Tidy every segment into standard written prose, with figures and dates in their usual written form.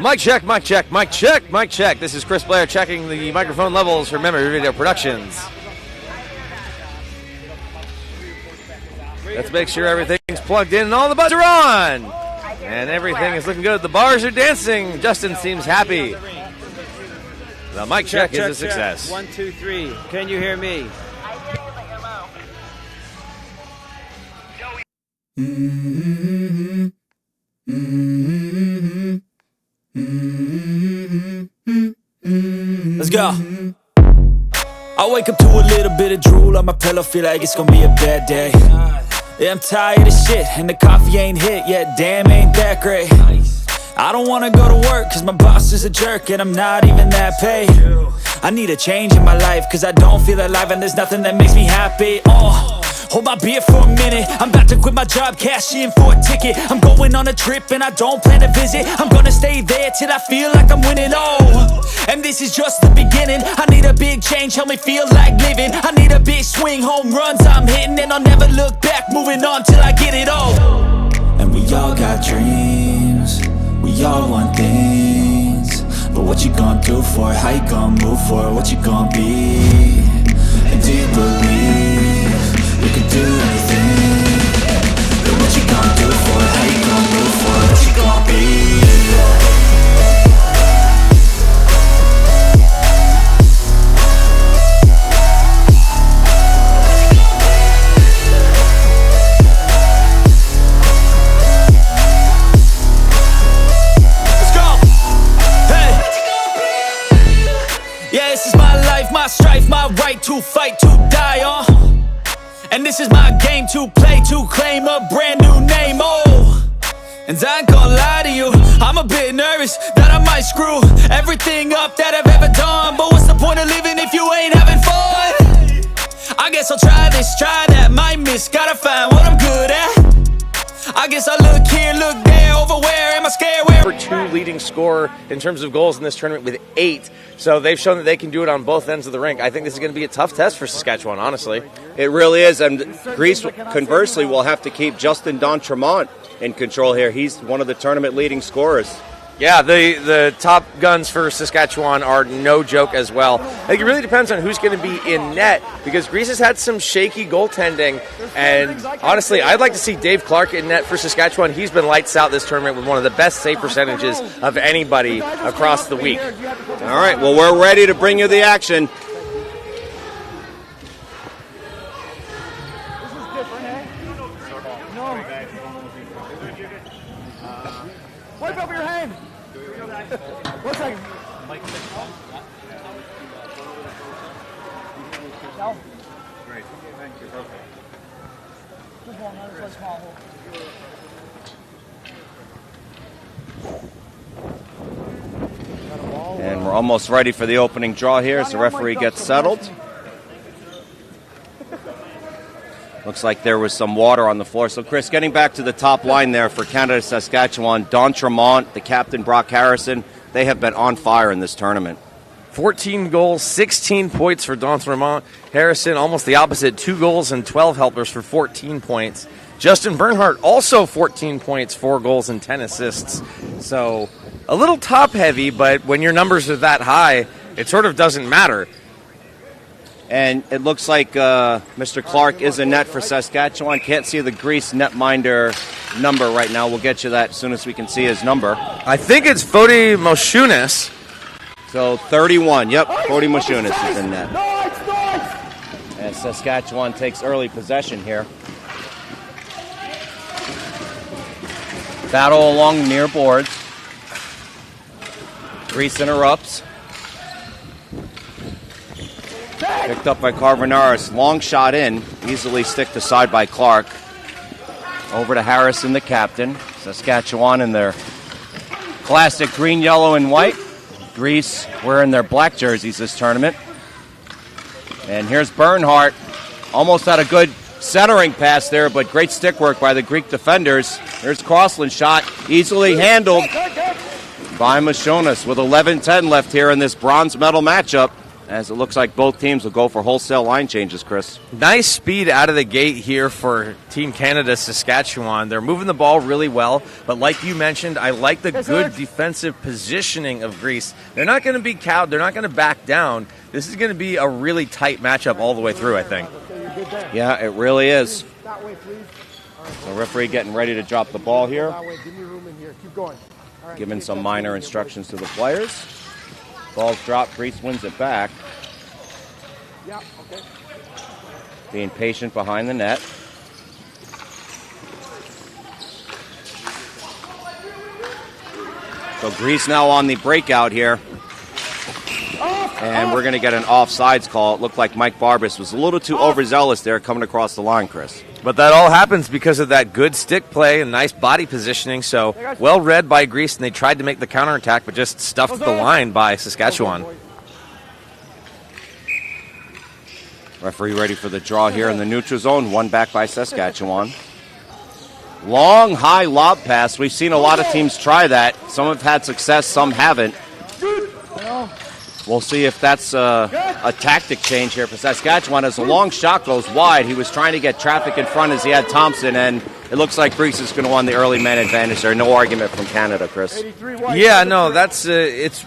Mic check, mic check, mic check, mic check. This is Chris Blair checking the microphone levels for Memory Video Productions. Let's make sure everything's plugged in and all the buttons are on. And everything is looking good. The bars are dancing. Justin seems happy. The mic check is a success. 1, 2, 3. Can you hear me? Let's go. I wake up to a little bit of drool on my pillow, feel like it's gonna be a bad day. Yeah, I'm tired of shit, and the coffee ain't hit yet, damn, ain't that great. I don't wanna go to work, cause my boss is a jerk, and I'm not even that paid. I need a change in my life, cause I don't feel alive, and there's nothing that makes me happy. Hold my beer for a minute, I'm about to quit my job, cash in for a ticket. I'm going on a trip and I don't plan to visit. I'm gonna stay there till I feel like I'm winning, and this is just the beginning. I need a big change, help me feel like living. I need a big swing, home runs I'm hitting, and I'll never look back, moving on till I get it all. And we all got dreams, we all want things, but what you gonna do for it? How you gonna move for it? What you gonna be? And do you believe you can do anything? But what you gonna do for it? How you gonna move for it? What you gonna be? My strife, my right to fight, to die on. And this is my game to play, to claim a brand new name, And I ain't gonna lie to you, I'm a bit nervous that I might screw everything up that I've ever done. But what's the point of living if you ain't having fun? I guess I'll try this, try that, might miss, gotta find what I'm good at. I guess I look here, look there, over where am I scared? Where? Number 2 leading scorer in terms of goals in this tournament with 8. So they've shown that they can do it on both ends of the rink. I think this is going to be a tough test for Saskatchewan, honestly. It really is, and Greece, conversely, will have to keep Justin D'Entremont in control here. He's one of the tournament leading scorers. Yeah, the top guns for Saskatchewan are no joke as well. I think it really depends on who's going to be in net, because Greece has had some shaky goaltending, and honestly, I'd like to see Dave Clark in net for Saskatchewan. He's been lights out this tournament with one of the best save percentages of anybody across the week. All right, well, we're ready to bring you the action. Wipe up your hand. 1 second. No. Great. Thank you. Good ball, another small hole. And we're almost ready for the opening draw here as the referee gets settled. Looks like there was some water on the floor. So, Chris, getting back to the top line there for Canada Saskatchewan, D'Entremont, the captain, Brock Harrison, they have been on fire in this tournament. 14 goals, 16 points for D'Entremont. Harrison, almost the opposite, 2 goals and 12 helpers for 14 points. Justin Bernhardt, also 14 points, 4 goals and 10 assists. So, a little top-heavy, but when your numbers are that high, it sort of doesn't matter. And it looks like Mr. Clark is in net for Saskatchewan. Can't see the Greece netminder number right now. We'll get you that as soon as we can see his number. I think it's Foty Moshonas. So 31. Yep, Foty Moshonas is in net. As Saskatchewan takes early possession here. Battle along the near boards. Greece interrupts. Picked up by Karvouniaris. Long shot in. Easily sticked aside by Clark. Over to Harrison, the captain. Saskatchewan in their classic green, yellow, and white. Greece wearing their black jerseys this tournament. And here's Bernhardt. Almost had a good centering pass there, but great stick work by the Greek defenders. Here's Crossland's shot. Easily handled by Moshonas with 11:10 left here in this bronze medal matchup. as it looks like both teams will go for wholesale line changes, Chris. Nice speed out of the gate here for Team Canada Saskatchewan. They're moving the ball really well, but like you mentioned, I like the good defensive positioning of Greece. They're not going to be cowed. They're not going to back down. This is going to be a really tight matchup all the way through, I think. Yeah, it really is. The referee getting ready to drop the ball here. Giving some minor instructions to the players. Ball's dropped. Greece wins it back. Being patient behind the net. So Greece now on the breakout here. And we're going to get an offsides call. It looked like Mike Barbas was a little too overzealous there coming across the line, Chris. But that all happens because of that good stick play and nice body positioning. So well read by Greece, and they tried to make the counterattack, but just stuffed the line by Saskatchewan. Referee ready for the draw here in the neutral zone. One back by Saskatchewan. Long, high lob pass. We've seen a lot of teams try that. Some have had success, some haven't. We'll see if that's a tactic change here for Saskatchewan. As the long shot goes wide, he was trying to get traffic in front as he had Thompson, and it looks like Greece is going to win the early man advantage there. No argument from Canada, Chris. Yeah, no, that's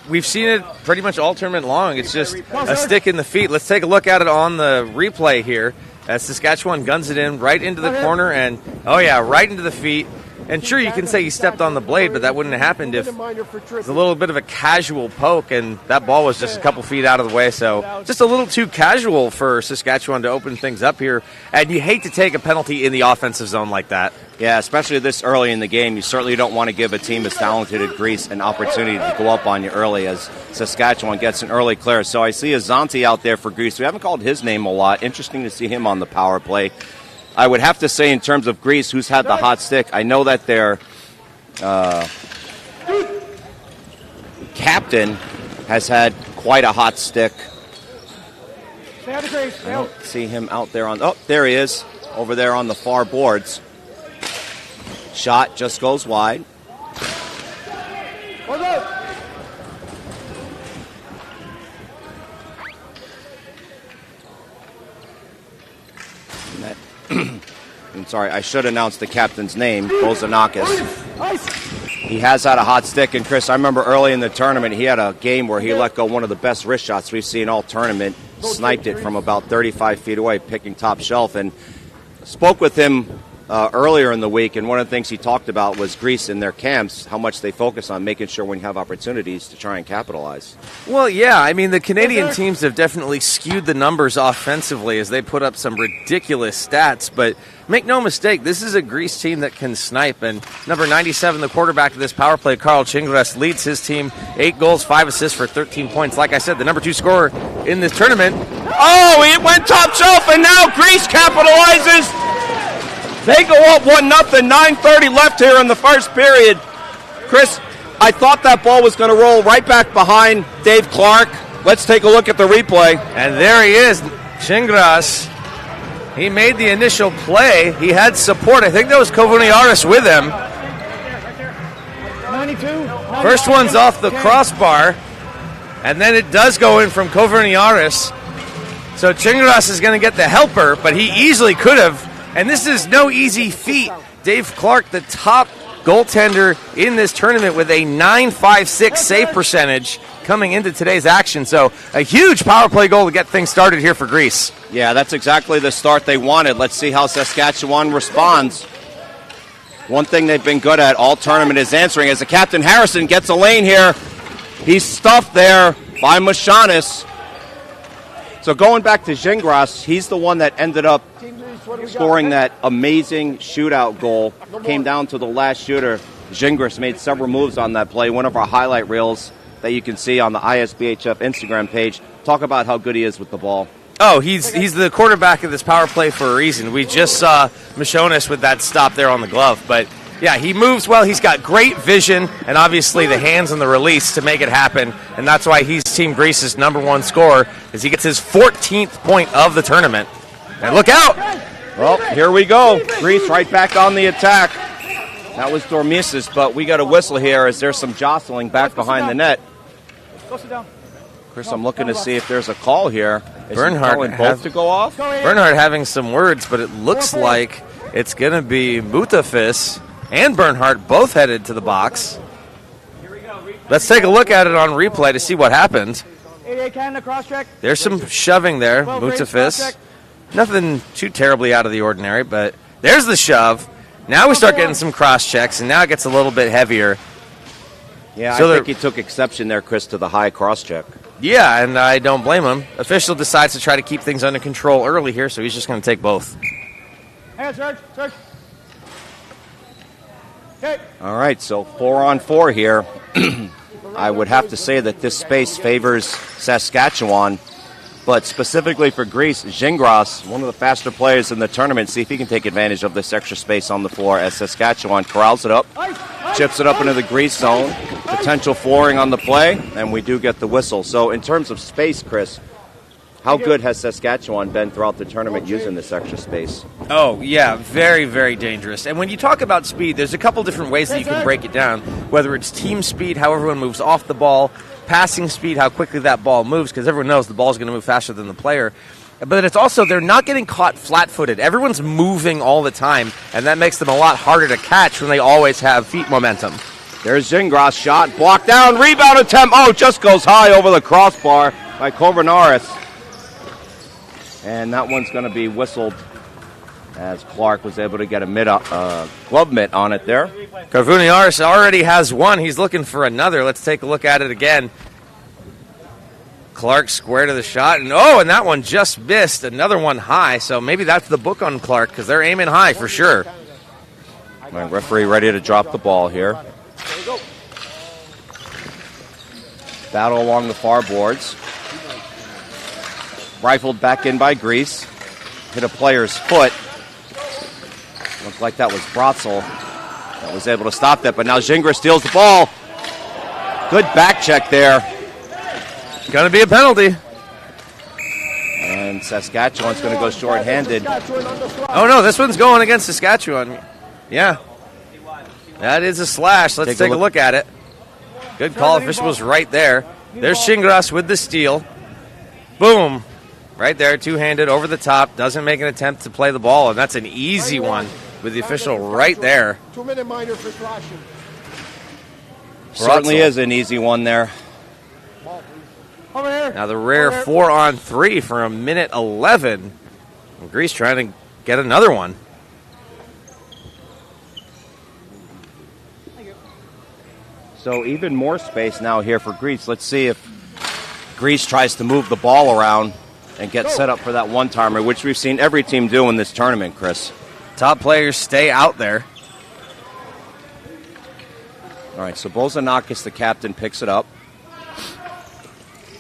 we've seen it pretty much all tournament long. It's just a stick in the feet. Let's take a look at it on the replay here as Saskatchewan guns it in right into the corner, and oh yeah, right into the feet. And sure, you can say he stepped on the blade, but that wouldn't have happened if it was a little bit of a casual poke, and that ball was just a couple feet out of the way. So just a little too casual for Saskatchewan to open things up here. And you hate to take a penalty in the offensive zone like that. Yeah, especially this early in the game. You certainly don't want to give a team as talented as Greece an opportunity to go up on you early as Saskatchewan gets an early clear. So I see Azanti out there for Greece. We haven't called his name a lot. Interesting to see him on the power play. I would have to say in terms of Greece, who's had the hot stick, I know that their captain has had quite a hot stick. I don't see him out there on... Oh, there he is, over there on the far boards. Shot just goes wide. I'm sorry, I should announce the captain's name, Bozinakos. He has had a hot stick, and Chris, I remember early in the tournament, he had a game where he let go one of the best wrist shots we've seen all tournament, sniped it from about 35 feet away, picking top shelf, and spoke with him earlier in the week, and one of the things he talked about was Greece in their camps, how much they focus on making sure when you have opportunities to try and capitalize. Well, yeah, I mean, the Canadian teams have definitely skewed the numbers offensively as they put up some ridiculous stats, but make no mistake, this is a Greece team that can snipe, and number 97, the quarterback of this power play, Gingras, leads his team 8 goals, 5 assists for 13 points. Like I said, the number 2 scorer in this tournament. Oh, it went top shelf, and now Greece capitalizes. They go up 1-0, 9:30 left here in the first period. Chris, I thought that ball was going to roll right back behind Dave Clark. Let's take a look at the replay. And there he is, Gingras. He made the initial play. He had support. I think that was Karvouniaris with him. 92. First one's off the crossbar, and then it does go in from Karvouniaris. So Gingras is going to get the helper, but he easily could have. And this is no easy feat. Dave Clark, the top goaltender in this tournament with a .956 save percentage coming into today's action. So a huge power play goal to get things started here for Greece. Yeah, that's exactly the start they wanted. Let's see how Saskatchewan responds. One thing they've been good at all tournament is answering. As the captain Harrison gets a lane here, he's stuffed there by Moshonas. So going back to Gingras, he's the one that ended up scoring that amazing shootout goal. Came down to the last shooter. Gingras made several moves on that play. One of our highlight reels that you can see on the ISBHF Instagram page. Talk about how good he is with the ball. Oh, he's the quarterback of this power play for a reason. We just saw Moshonas with that stop there on the glove. But, yeah, he moves well. He's got great vision and obviously the hands on the release to make it happen. And that's why he's Team Greece's #1 scorer, as he gets his 14th point of the tournament. And look out! Well, here we go. Greece right back on the attack. That was Dormisis, but we got a whistle here as there's some jostling back behind the net. Go sit down. Chris, I'm looking to see if there's a call here. Is Bernhardt he calling both to go off? Bernhardt having some words, but it looks like it's going to be Mutafis and Bernhardt both headed to the box. Let's take a look at it on replay to see what happened. There's some shoving there, Mutafis. Nothing too terribly out of the ordinary, but there's the shove. Now we start getting some cross checks, and now it gets a little bit heavier. Yeah, So I think he took exception there, Chris, to the high cross check. Yeah, and I don't blame him. Official decides to try to keep things under control early here, so he's just going to take both. Hang on, Serge. Okay. All right, so 4-on-4 here. I would have to say that this space favors Saskatchewan, but specifically for Greece, Gingras, one of the faster players in the tournament, see if he can take advantage of this extra space on the floor as Saskatchewan corrals it up, chips it up into the Greece zone, potential flooring on the play, and we do get the whistle. So in terms of space, Chris, how good has Saskatchewan been throughout the tournament using this extra space? Oh, yeah, very, very dangerous. And when you talk about speed, there's a couple different ways that you can break it down, whether it's team speed, how everyone moves off the ball, passing speed, how quickly that ball moves, because everyone knows the ball's going to move faster than the player. But it's also, they're not getting caught flat-footed. Everyone's moving all the time, and that makes them a lot harder to catch when they always have feet momentum. There's Gingras' shot, blocked down, rebound attempt. Oh, just goes high over the crossbar by Karvouniaris. And that one's going to be whistled as Clark was able to get a glove mitt on it there. Karvouniaris already has one. He's looking for another. Let's take a look at it again. Clark square to the shot. And that one just missed. Another one high. So maybe that's the book on Clark because they're aiming high for sure. My referee ready to drop the ball here. Battle along the far boards. Rifled back in by Greece. Hit a player's foot. Looks like that was Bratzel that was able to stop that, but now Gingras steals the ball. Good back check there. Going to be a penalty. And Saskatchewan's going to go short-handed. Oh, no, this one's going against Saskatchewan. Yeah. That is a slash. Let's take a look at it. Good call. Official was right there. There's Gingras with the steal. Boom. Right there, two-handed, over the top. Doesn't make an attempt to play the ball, and that's an easy one with the official right there. 2-minute minor for slashing. Certainly is an easy one there. Over here. Now the rare 4-on-3 for a minute 11. And Greece trying to get another one. So even more space now here for Greece. Let's see if Greece tries to move the ball around and get set up for that one-timer, which we've seen every team do in this tournament, Chris. Top players stay out there. All right, so Bozinakos, the captain, picks it up.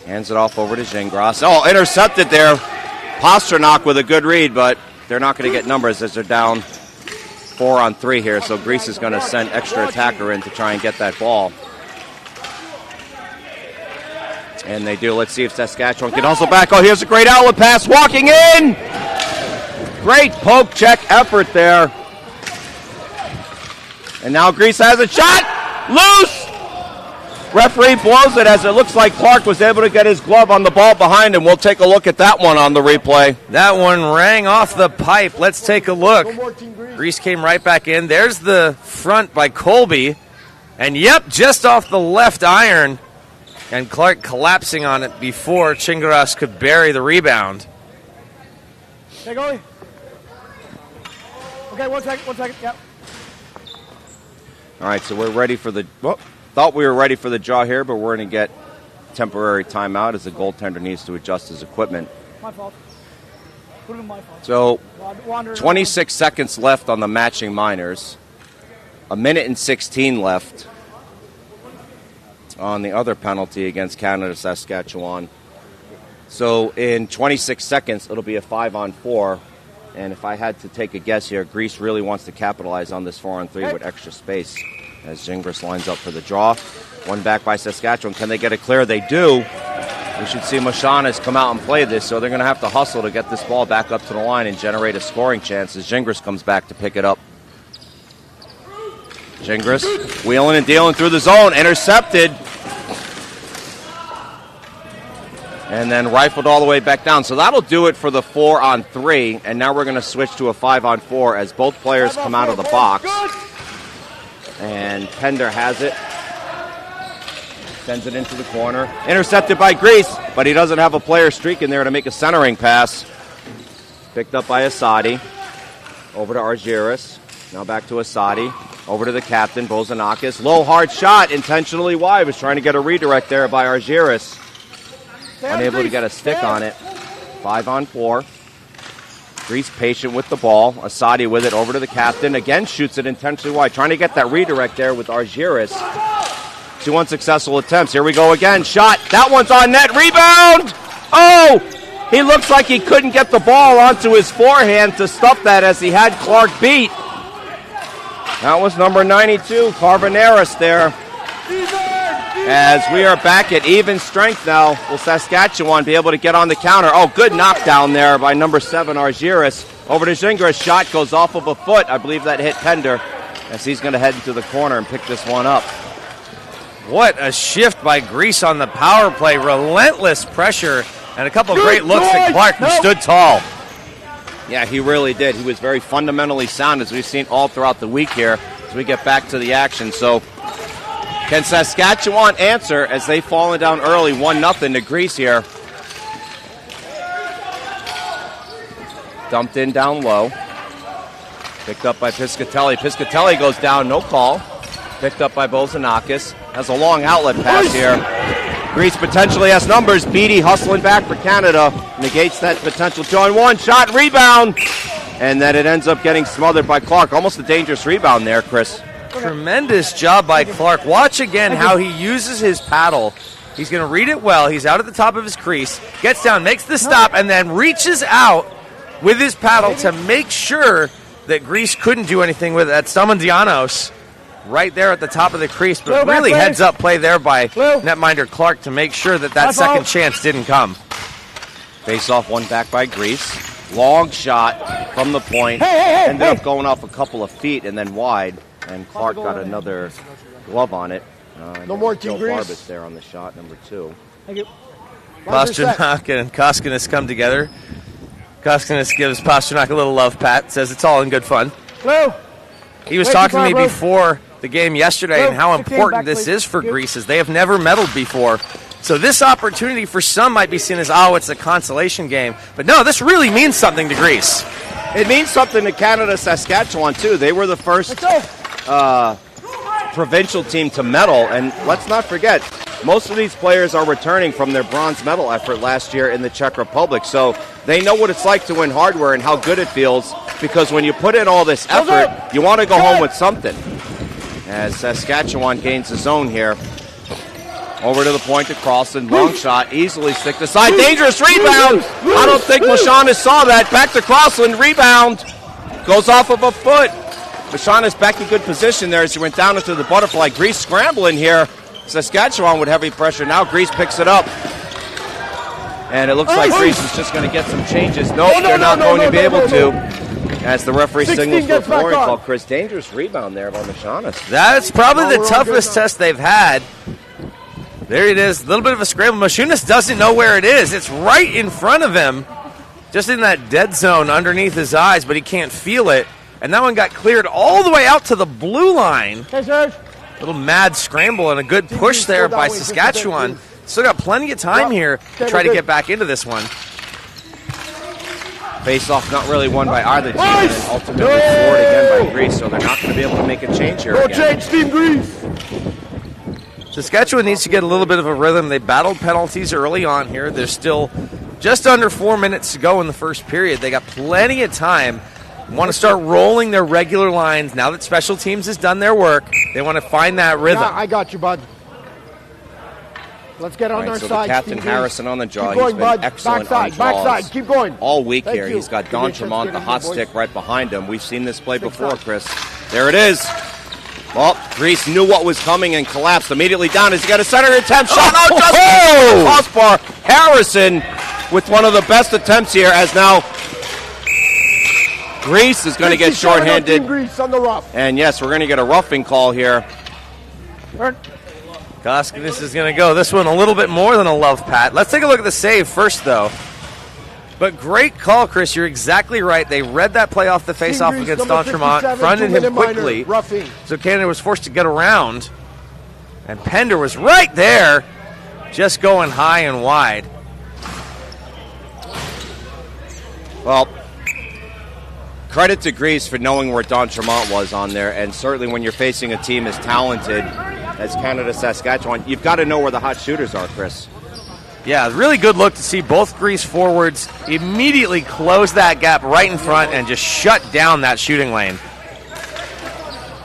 Hands it off over to Gingras. Oh, intercepted there. Pasternak with a good read, but they're not going to get numbers as they're down 4-on-3 here, so Greece is going to send extra attacker in to try and get that ball. And they do. Let's see if Saskatchewan can hustle back. Oh, here's a great outlet pass. Walking in. Great poke check effort there. And now Greece has a shot. Loose. Referee blows it as it looks like Clark was able to get his glove on the ball behind him. We'll take a look at that one on the replay. That one rang off the pipe. Let's take a look. Greece came right back in. There's the front by Colby. And, yep, just off the left iron. And Clark collapsing on it before Gingras could bury the rebound. Okay, goalie. Okay, one second, yep. All right, so we're ready for the... Well, thought we were ready for the draw here, but we're going to get temporary timeout as the goaltender needs to adjust his equipment. My fault. Put it in my fault. So, 26 seconds left on the matching minors. 1:16 left on the other penalty against Canada Saskatchewan. So in 26 seconds, it'll be a 5-on-4. And if I had to take a guess here, Greece really wants to capitalize on this 4-on-3 with extra space as Gingras lines up for the draw. One back by Saskatchewan. Can they get it clear? They do. We should see Moshonas come out and play this, so they're going to have to hustle to get this ball back up to the line and generate a scoring chance as Gingras comes back to pick it up. Gingras wheeling and dealing through the zone. Intercepted. And then rifled all the way back down. So that'll do it for the 4-on-3. And now we're going to switch to a 5-on-4 as both players come out of the box. And Pender has it. Sends it into the corner. Intercepted by Greece, but he doesn't have a player streaking there to make a centering pass. Picked up by Assadi. Over to Argiris. Now back to Assadi. Over to the captain, Bozinakos. Low, hard shot, intentionally wide. Was trying to get a redirect there by Argiris. Unable to get a stick on it. 5-on-4. Greece patient with the ball. Assadi with it over to the captain. Again, shoots it intentionally wide. Trying to get that redirect there with Argiris. 2 unsuccessful attempts. Here we go again. Shot. That one's on net. Rebound! Oh! He looks like he couldn't get the ball onto his forehand to stuff that as he had Clark beat. That was number 92, Karvouniaris there. As we are back at even strength now, will Saskatchewan be able to get on the counter? Oh, good knockdown there by number 7, Argiris. Over to Gingras. Shot goes off of a foot. I believe that hit Pender as he's going to head into the corner and pick this one up. What a shift by Greece on the power play. Relentless pressure and a couple of great looks at Clark, who stood tall. Yeah, he really did. He was very fundamentally sound, as we've seen all throughout the week here as we get back to the action. So can Saskatchewan answer as they've fallen down early 1-0 to Greece here? Dumped in down low. Picked up by Piscatelli. Piscatelli goes down, no call. Picked up by Bozinakos. Has a long outlet pass here. Greece potentially has numbers. Beatty hustling back for Canada. Negates that potential 2-on-1. Shot, rebound. And then it ends up getting smothered by Clark. Almost a dangerous rebound there, Chris. Tremendous job by Clark. Watch again how he uses his paddle. He's going to read it well. He's out at the top of his crease. Gets down, makes the stop, and then reaches out with his paddle to make sure that Greece couldn't do anything with it. That's Samandianos right there at the top of the crease, but really heads-up play there by netminder Clark to make sure that that second chance didn't come. Face-off one back by Greece. Long shot from the point. Ended up going off a couple of feet and then wide, and Clark got another glove on it. No more Team Barbas Greece. there on the shot, number 2. Thank you. Pasternak and Koskinas come together. Koskinas gives Pasternak a little love pat, says it's all in good fun. Hello. He was talking to me before the game yesterday and how important this is for Greece, as they have never medaled before. So this opportunity for some might be seen as, oh, it's a consolation game. But no, this really means something to Greece. It means something to Canada Saskatchewan, too. They were the first provincial team to medal. And let's not forget, most of these players are returning from their bronze medal effort last year in the Czech Republic. So they know what it's like to win hardware and how good it feels, because when you put in all this effort, you want to go home with something. As Saskatchewan gains the zone here. Over to the point to Carlson. Long shot. Easily stick to side. Dangerous rebound. I don't think Moshonas saw that. Back to Crossland. Rebound. Goes off of a foot. Moshonas back in good position there as he went down into the butterfly. Greece scrambling here. Saskatchewan with heavy pressure. Now Greece picks it up. And it looks like Greece is just going to get some changes. Nope, they're not going to be able to. As the referee signals for a flooring call. Chris, dangerous rebound there by Moshonas. That's probably the toughest test they've had. There it is, a little bit of a scramble. Moshonas doesn't know where it is. It's right in front of him, just in that dead zone underneath his eyes, but he can't feel it. And that one got cleared all the way out to the blue line. Little mad scramble and a good push there by Saskatchewan. Still got plenty of time here to try to get back into this one. Face-off not really won by either team, and then ultimately scored again by Greece, so they're not going to be able to make a change here again. Change, Team Greece. Saskatchewan needs to get a little bit of a rhythm. They battled penalties early on here. There's still just under 4 minutes to go in the first period. They got plenty of time. Want to start rolling their regular lines. Now that special teams has done their work, they want to find that rhythm. Yeah, I got you, bud. Let's get on our so side. The captain Harrison on the draw. Keep going, He's been bud. excellent Backside, on draws backside. Keep going. all week Thank here. you. He's got Don Good Tremont, the hot boys. stick, right behind him. We've seen this play before, Chris. There it is. Well, Greece knew what was coming and collapsed immediately down as he got a center attempt. Shot out just crossbar. Harrison with one of the best attempts here, as now Greece is going to get shorthanded. Greece on the rough. And yes, we're going to get a roughing call here. Koskinis is going to go this one a little bit more than a love pat. Let's take a look at the save first, though. But great call, Chris. You're exactly right. They read that play off the face-off against D'Entremont, fronted him quickly, so Canada was forced to get around. And Pender was right there, just going high and wide. Well, credit to Greece for knowing where D'Entremont was on there, and certainly when you're facing a team as talented as Canada Saskatchewan, you've got to know where the hot shooters are, Chris. Yeah, really good look to see both Greece forwards immediately close that gap right in front and just shut down that shooting lane.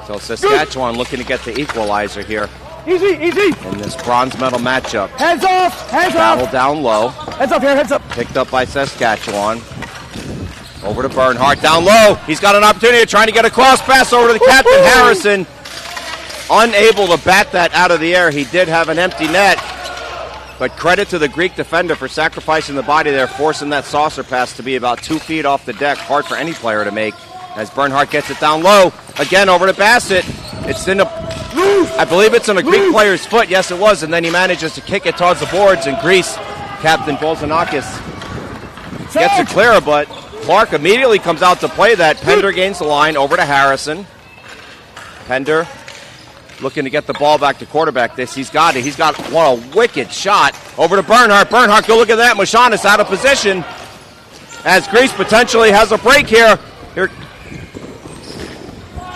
So Saskatchewan looking to get the equalizer here. Easy. In this bronze medal matchup. Hands off. Battle down low. Heads up here, heads up. Picked up by Saskatchewan. Over to Bernhardt, down low. He's got an opportunity trying to get a cross pass over to the captain, Harrison. Unable to bat that out of the air. He did have an empty net. But credit to the Greek defender for sacrificing the body there, forcing that saucer pass to be about 2 feet off the deck. Hard for any player to make as Bernhardt gets it down low. Again, over to Bassett. It's in I believe it's on a Greek player's foot. Yes, it was. And then he manages to kick it towards the boards. And Greece, Captain Bozinakos, gets it clear, but Clark immediately comes out to play that. Pender gains the line over to Harrison. Pender looking to get the ball back to quarterback. He's got it. He's got what a wicked shot over to Bernhardt. Bernhardt, go look at that. Moshonas out of position as Greece potentially has a break here.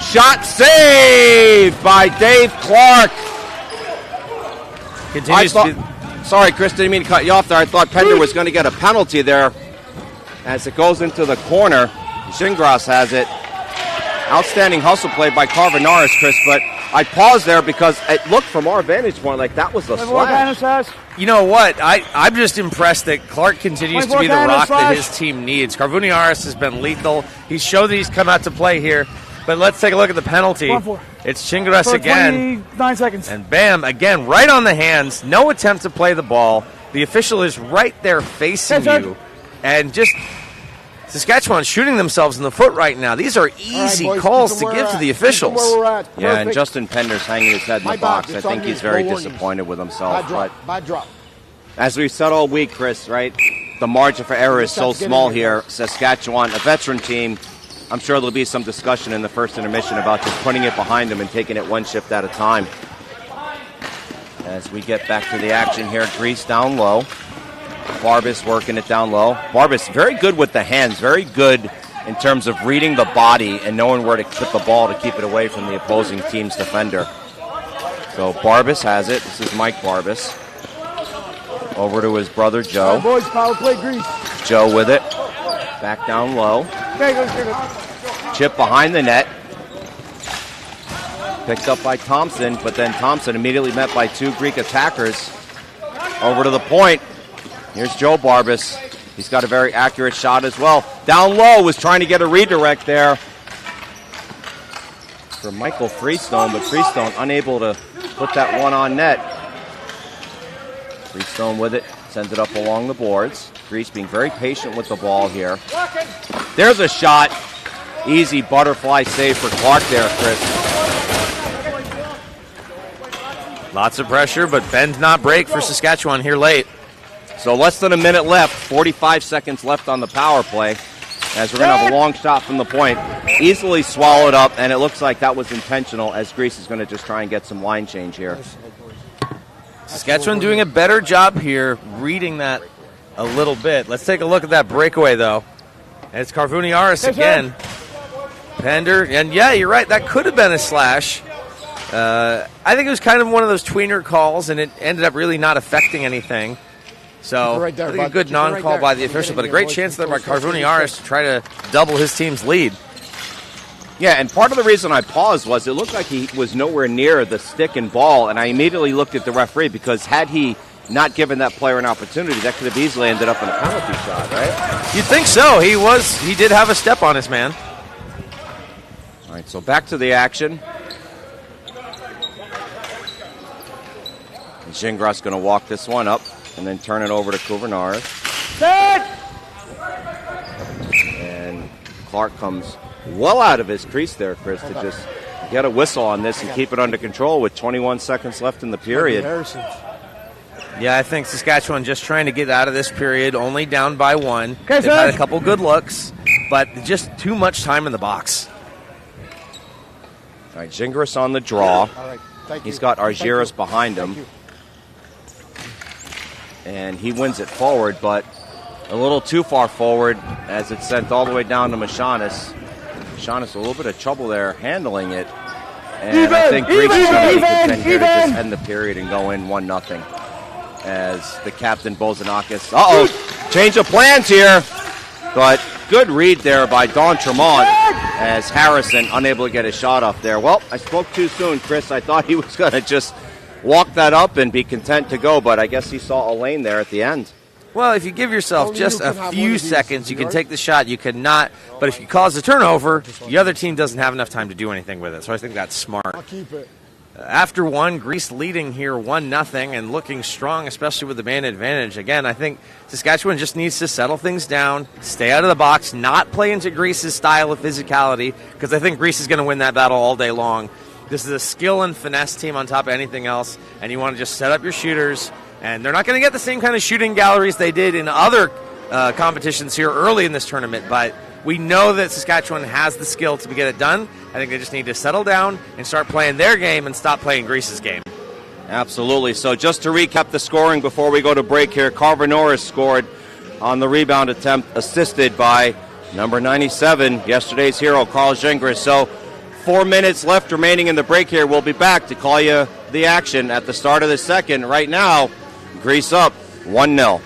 Shot saved by Dave Clark. Sorry, Chris, didn't mean to cut you off there. I thought Pender was going to get a penalty there as it goes into the corner. Gingras has it. Outstanding hustle play by Karvouniaris, Chris, but I paused there because it looked from our vantage point like that was a slash. You know what? I'm just impressed that Clark continues to be the rock that his team needs. Karvouniaris has been lethal. He's shown that he's come out to play here. But let's take a look at the penalty. It's Gingras again. 29 seconds. And bam, again, right on the hands. No attempt to play the ball. The official is right there facing you. And just Saskatchewan shooting themselves in the foot right now. These are easy calls to give to the officials. Yeah, and Justin Pender's hanging his head in the box. I think he's very disappointed with himself. Bad drop. As we've said all week, Chris, right? The margin for error is so small here. Saskatchewan, a veteran team. I'm sure there'll be some discussion in the first intermission about just putting it behind them and taking it one shift at a time. As we get back to the action here, Greece down low. Barbas working it down low. Barbas very good with the hands, very good in terms of reading the body and knowing where to put the ball to keep it away from the opposing team's defender. So Barbas has it. This is Mike Barbas. Over to his brother Joe. Boys, power play, Greece. Joe with it. Back down low. Chip behind the net. Picked up by Thompson, but then Thompson immediately met by two Greek attackers. Over to the point. Here's Joe Barbas. He's got a very accurate shot as well. Down low, was trying to get a redirect there for Michael Freestone, but Freestone unable to put that one on net. Freestone with it, sends it up along the boards. Greece being very patient with the ball here. There's a shot. Easy butterfly save for Clark there, Chris. Lots of pressure, but bend not break for Saskatchewan here late. So less than a minute left, 45 seconds left on the power play, as we're going to have a long shot from the point. Easily swallowed up, and it looks like that was intentional, as Greece is going to just try and get some line change here. Saskatchewan doing a better job here, reading that a little bit. Let's take a look at that breakaway, though. And it's Karvouniaris again. Pender, and yeah, you're right, that could have been a slash. I think it was kind of one of those tweener calls, and it ended up really not affecting anything. So I think a good non-call by the official, but a great chance there by Karvouniaris to try to double his team's lead. Yeah, and part of the reason I paused was it looked like he was nowhere near the stick and ball, and I immediately looked at the referee because had he not given that player an opportunity, that could have easily ended up in a penalty shot, right? You'd think so. He did have a step on his man. All right, so back to the action. And Gingras going to walk this one up and then turn it over to Karvouniaris. And Clark comes well out of his crease there, Chris, to just get a whistle on this and keep it under control with 21 seconds left in the period. Yeah, I think Saskatchewan just trying to get out of this period, only down by 1. They've had a couple good looks, but just too much time in the box. All right, Gingras on the draw. All right, He's got Argiris behind him. And he wins it forward, but a little too far forward as it's sent all the way down to Moshonas. Moshonas a little bit of trouble there handling it. And I think Greece is going to be content here to just end the period and go in 1-0 as the captain Bozinakos. Change of plans here. But good read there by Don Tremont as Harrison unable to get his shot off there. Well, I spoke too soon, Chris. I thought he was going to just walk that up and be content to go, but I guess he saw a lane there at the end. Well, if you give yourself just a few seconds, you can take the shot. You cannot. But if you cause a turnover, the other team doesn't have enough time to do anything with it. So I think that's smart. I'll keep it. After 1, Greece leading here 1-0 and looking strong, especially with the man advantage. Again, I think Saskatchewan just needs to settle things down, stay out of the box, not play into Greece's style of physicality, because I think Greece is going to win that battle all day long. This is a skill and finesse team on top of anything else, and you want to just set up your shooters. And they're not going to get the same kind of shooting galleries they did in other competitions here early in this tournament, but we know that Saskatchewan has the skill to get it done. I think they just need to settle down and start playing their game and stop playing Greece's game. Absolutely. So just to recap the scoring before we go to break here, Karvouniaris scored on the rebound attempt, assisted by number 97, yesterday's hero, Carl Gingras. So 4 minutes left remaining in the break here. We'll be back to call you the action at the start of the second. Right now, Greece up 1-0.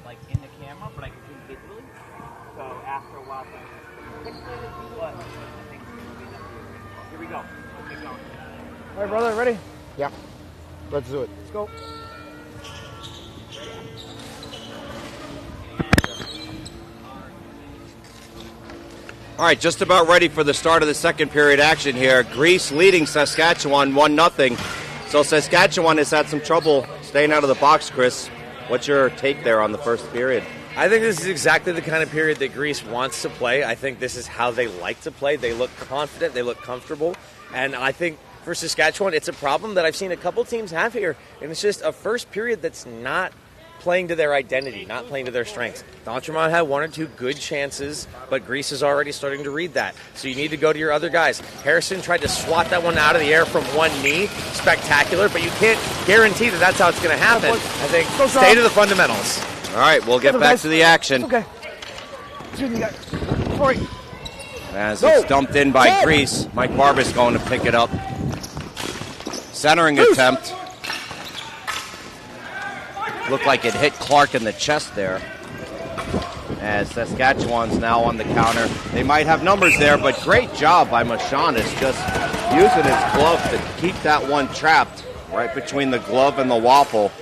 like in the camera, but I can see visually. So after a while, 6 minutes, but I think it's going to be enough. Here we go. Keep going. All right, brother, ready? Yeah. Let's do it. Let's go. All right, just about ready for the start of the second period action here. Greece leading Saskatchewan 1-0. So Saskatchewan has had some trouble staying out of the box, Chris. What's your take there on the first period? I think this is exactly the kind of period that Greece wants to play. I think this is how they like to play. They look confident. They look comfortable. And I think for Saskatchewan, it's a problem that I've seen a couple teams have here. And it's just a first period that's not playing to their identity, not playing to their strengths. D'Entremont had one or two good chances, but Greece is already starting to read that. So you need to go to your other guys. Harrison tried to swat that one out of the air from one knee. Spectacular, but you can't guarantee that that's how it's going to happen. I think stay to the fundamentals. All right, we'll get back to the action. Okay. Excuse me, guys. Sorry. As it's dumped in by Greece, Mike Barbas going to pick it up. Centering attempt. Looked like it hit Clark in the chest there. As Saskatchewan's now on the counter. They might have numbers there, but great job by Moshonas just using his glove to keep that one trapped right between the glove and the waffle.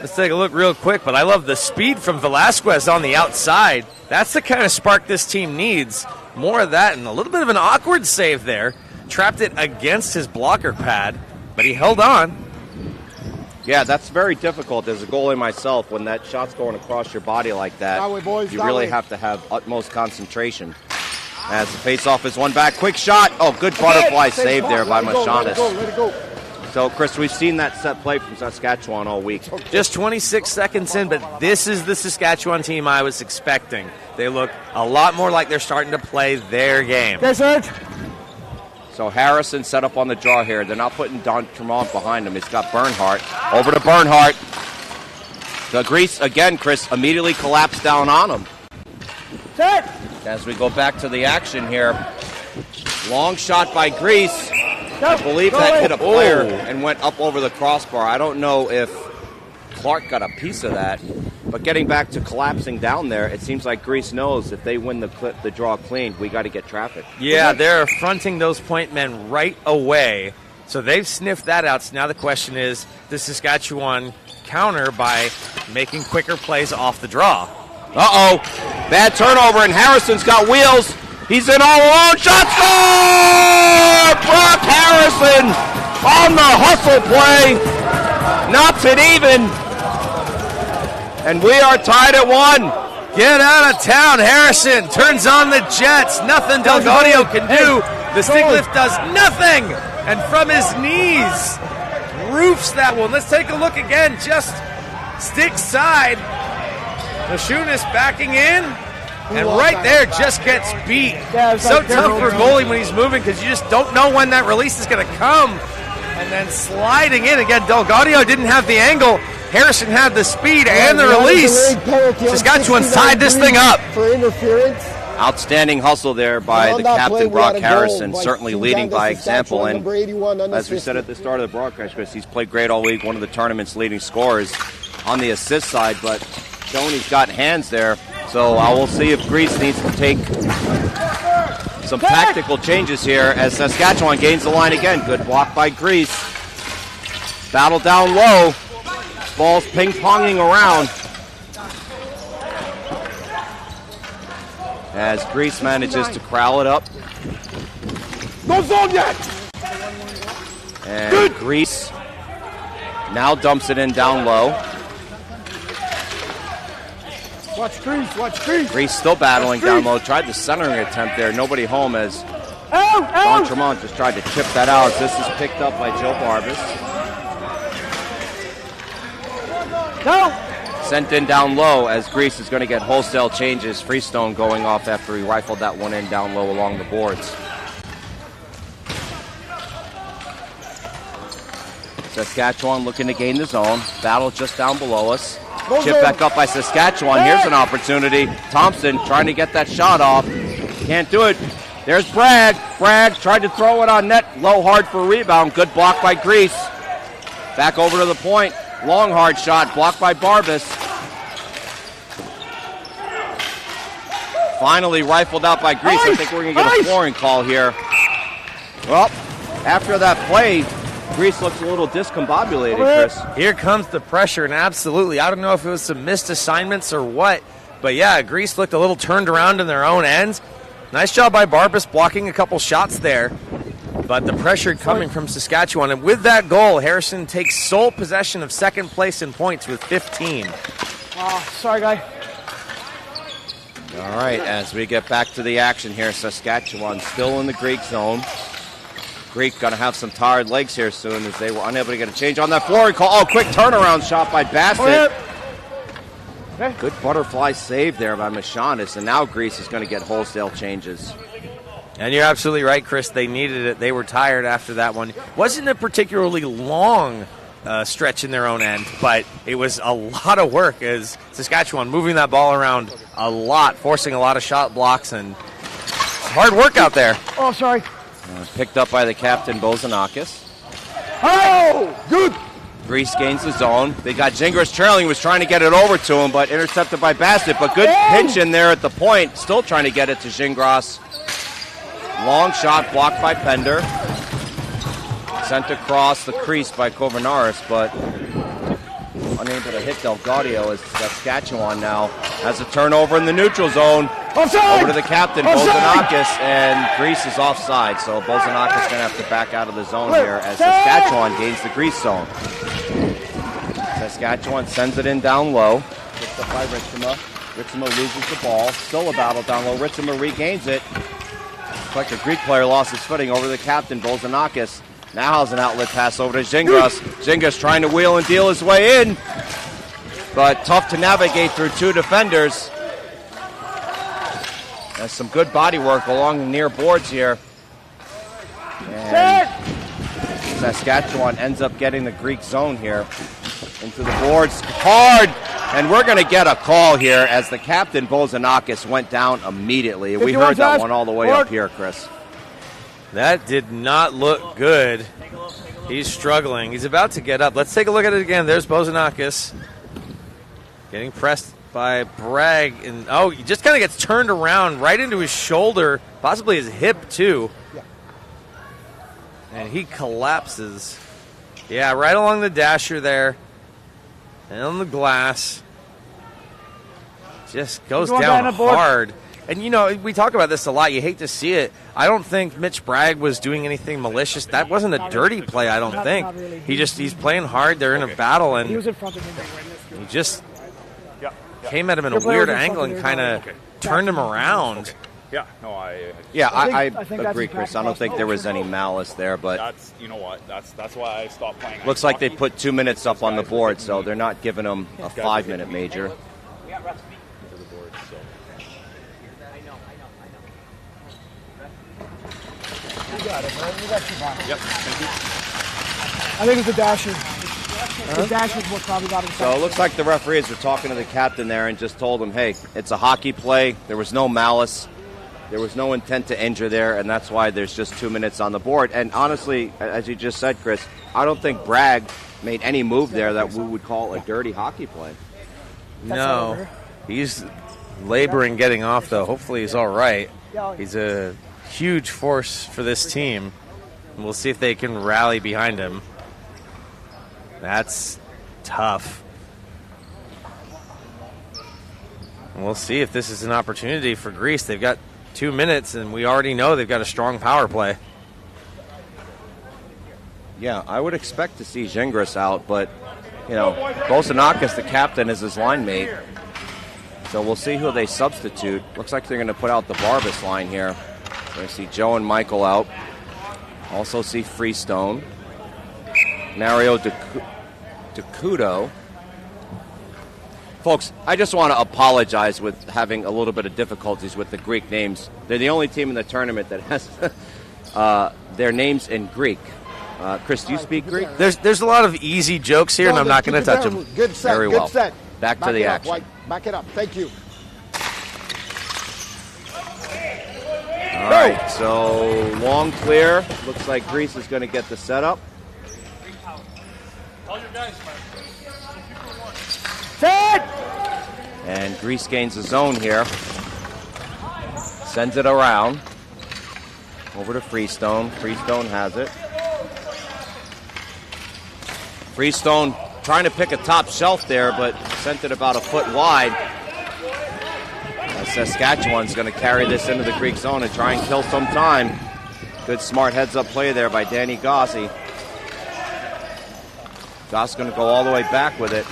Let's take a look real quick, but I love the speed from Velasquez on the outside. That's the kind of spark this team needs. More of that, and a little bit of an awkward save there. Trapped it against his blocker pad, but he held on. Yeah, that's very difficult as a goalie myself when that shot's going across your body like that. That way, boys, you that really way. have to have utmost concentration. As the face-off is one back. Quick shot. Oh, good butterfly save there by Moshonas. Let it go. So, Chris, we've seen that set play from Saskatchewan all week. Just 26 seconds in, but this is the Saskatchewan team I was expecting. They look a lot more like they're starting to play their game. Okay, Serge. So Harrison set up on the draw here. They're not putting D'Entremont behind him. It's got Bernhardt. Over to Bernhardt. The Greece, again, Chris, immediately collapsed down on him. Set. As we go back to the action here. Long shot by Greece. I believe that hit a player and went up over the crossbar. I don't know if Clark got a piece of that. But getting back to collapsing down there, it seems like Greece knows if they win the draw clean, we got to get traffic. Yeah, they're fronting those point men right away. So they've sniffed that out. So now the question is, does Saskatchewan counter by making quicker plays off the draw? Uh-oh. Bad turnover, and Harrison's got wheels. He's in all alone. Shot score! Brock Harrison on the hustle play. Knocks it even. And we are tied at 1. Get out of town, Harrison. Turns on the jets. Nothing Delgadio can do. The stick lift does nothing. And from his knees, roofs that one. Let's take a look again. Just stick side. Moshonas backing in. And right there just gets beat. So tough for a goalie when he's moving because you just don't know when that release is going to come. And then sliding in again. Delgadio didn't have the angle. Harrison had the speed and the release. Saskatchewan's tied this thing up. For interference. Outstanding hustle there by the captain, Brock Harrison, certainly leading by example. And as we said at the start of the broadcast, Chris, he's played great all week, one of the tournament's leading scorers on the assist side, but showing he's got hands there. So I will see if Greece needs to take some tactical changes here as Saskatchewan gains the line again. Good block by Greece. Battle down low. Ball's ping-ponging around as Greece manages to corral it up. No zone yet. And Greece now dumps it in down low. Watch Greece, watch Greece. Greece still battling down low. Tried the centering attempt there. Nobody home as D'Entremont just tried to chip that out. This is picked up by Joe Barbas. No. Sent in down low as Greece is going to get wholesale changes. Freestone going off after he rifled that one in down low along the boards. Saskatchewan looking to gain the zone. Battle just down below us. Chip back up by Saskatchewan. Here's an opportunity. Thompson trying to get that shot off. Can't do it. There's Bragg. Bragg tried to throw it on net. Low hard for a rebound. Good block by Greece. Back over to the point. Long hard shot. Blocked by Barbas. Finally rifled out by Greece. I think we're going to get a flooring call here. Well, after that play, Greece looks a little discombobulated, Chris. Here comes the pressure, and absolutely, I don't know if it was some missed assignments or what, but yeah, Greece looked a little turned around in their own ends. Nice job by Barbas blocking a couple shots there, but the pressure coming from Saskatchewan. And with that goal, Harrison takes sole possession of second place in points with 15. Sorry, guy. All right, as we get back to the action here, Saskatchewan still in the Greek zone. Greek going to have some tired legs here soon as they were unable to get a change on that floor. Quick turnaround shot by Bassett. Good butterfly save there by Moshonas, and now Greece is going to get wholesale changes. And you're absolutely right, Chris. They needed it. They were tired after that one. Wasn't a particularly long stretch in their own end, but it was a lot of work as Saskatchewan moving that ball around a lot, forcing a lot of shot blocks, and hard work out there. Oh, sorry. Picked up by the captain, Bozinakos. Oh, good. Greece gains the zone. They got Gingras trailing, was trying to get it over to him, but intercepted by Bassett. But good pinch in there at the point, still trying to get it to Gingras. Long shot blocked by Pender. Sent across the crease by Karvouniaris, but unable to hit Del Gaudio as Saskatchewan now has a turnover in the neutral zone. Offside! Over to the captain, Bozinakos, and Greece is offside. So Bozinakos going to have to back out of the zone here as Saskatchewan gains the Greece zone. Saskatchewan sends it in down low. Picked up by Ritsema. Ritsema loses the ball. Still a battle down low. Ritsema regains it. Looks like a Greek player lost his footing over the captain, Bozinakos. Now has an outlet pass over to Gingras. Gingras trying to wheel and deal his way in, but tough to navigate through two defenders. There's some good body work along the near boards here. And Saskatchewan ends up getting the Greek zone here into the boards hard, and we're going to get a call here as the captain, Bozinakos, went down immediately. We heard that one all the way up here, Chris. That did not look good. He's struggling. He's about to get up. Let's take a look at it again. There's Bozinakos getting pressed by Bragg. And he just kind of gets turned around right into his shoulder, possibly his hip too. And he collapses. Yeah, right along the dasher there. And on the glass. Just goes down hard. And, we talk about this a lot. You hate to see it. I don't think Mitch Bragg was doing anything malicious. That wasn't a dirty play, I don't think. Really. He's playing hard. They're in a battle, and He was in front of him. he just came at him in a weird angle and kind of turned him around. Yeah, no, I agree, Chris. I don't think there was any malice there, but that's that's why I stopped playing. Looks like they put 2 minutes up on the board, so they're not giving them a 5-minute major. You got it, right? You got your back. Yep, thank you. I think it's the dasher. The dasher is what probably got him. So it looks like the referees were talking to the captain there and just told him, hey, it's a hockey play. There was no malice. There was no intent to injure there, and that's why there's just 2 minutes on the board. And honestly, as you just said, Chris, I don't think Bragg made any move there that we would call a dirty hockey play. No. He's laboring getting off, though. Hopefully he's all right. He's a huge force for this team. We'll see if they can rally behind him. That's tough. And we'll see if this is an opportunity for Greece. They've got 2 minutes, and we already know they've got a strong power play. Yeah, I would expect to see Gingras out, but, Bozinakos, the captain, is his line mate. So we'll see who they substitute. Looks like they're going to put out the Barbas line here. We're going to see Joe and Michael out. Also see Freestone. Mario DeCudo. Folks, I just want to apologize with having a little bit of difficulties with the Greek names. They're the only team in the tournament that has their names in Greek. Chris, do you speak Greek? There's a lot of easy jokes here, and I'm not going to touch them. Good set. Very good well. Set. Back to the action. White. Back it up. Thank you. All right, so long clear. Looks like Greece is going to get the setup. And Greece gains the zone here. Sends it around. Over to Freestone. Freestone has it. Freestone trying to pick a top shelf there, but sent it about a foot wide. Saskatchewan's going to carry this into the Greek zone and try and kill some time. Good smart heads-up play there by Danny Gossi. Goss going to go all the way back with it.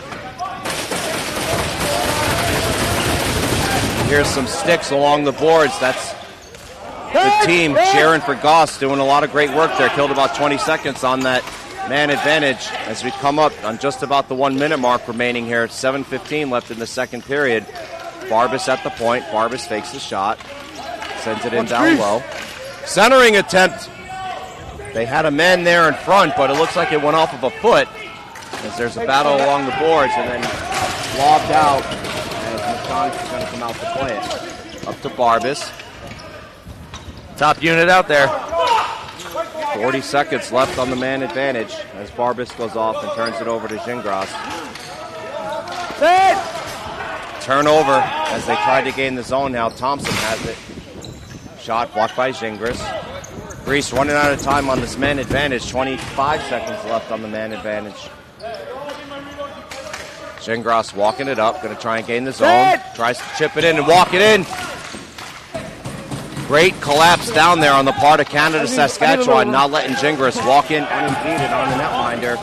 Here's some sticks along the boards. That's the team cheering for Goss, doing a lot of great work there. Killed about 20 seconds on that man advantage as we come up on just about the 1 minute mark remaining here. 7:15 left in the second period. Barbas at the point. Barbas fakes the shot. Sends it in down low. Centering attempt. They had a man there in front, but it looks like it went off of a foot as there's a battle along the boards, and then lobbed out as Moshonas is going to come out to play it. Up to Barbas. Top unit out there. 40 seconds left on the man advantage as Barbas goes off and turns it over to Gingras. Turnover as they tried to gain the zone now. Thompson has it. Shot blocked by Gingras. Greece running out of time on this man advantage. 25 seconds left on the man advantage. Gingras walking it up. Going to try and gain the zone. Tries to chip it in and walk it in. Great collapse down there on the part of Canada Saskatchewan, not letting Gingras walk in unimpeded on the netminder,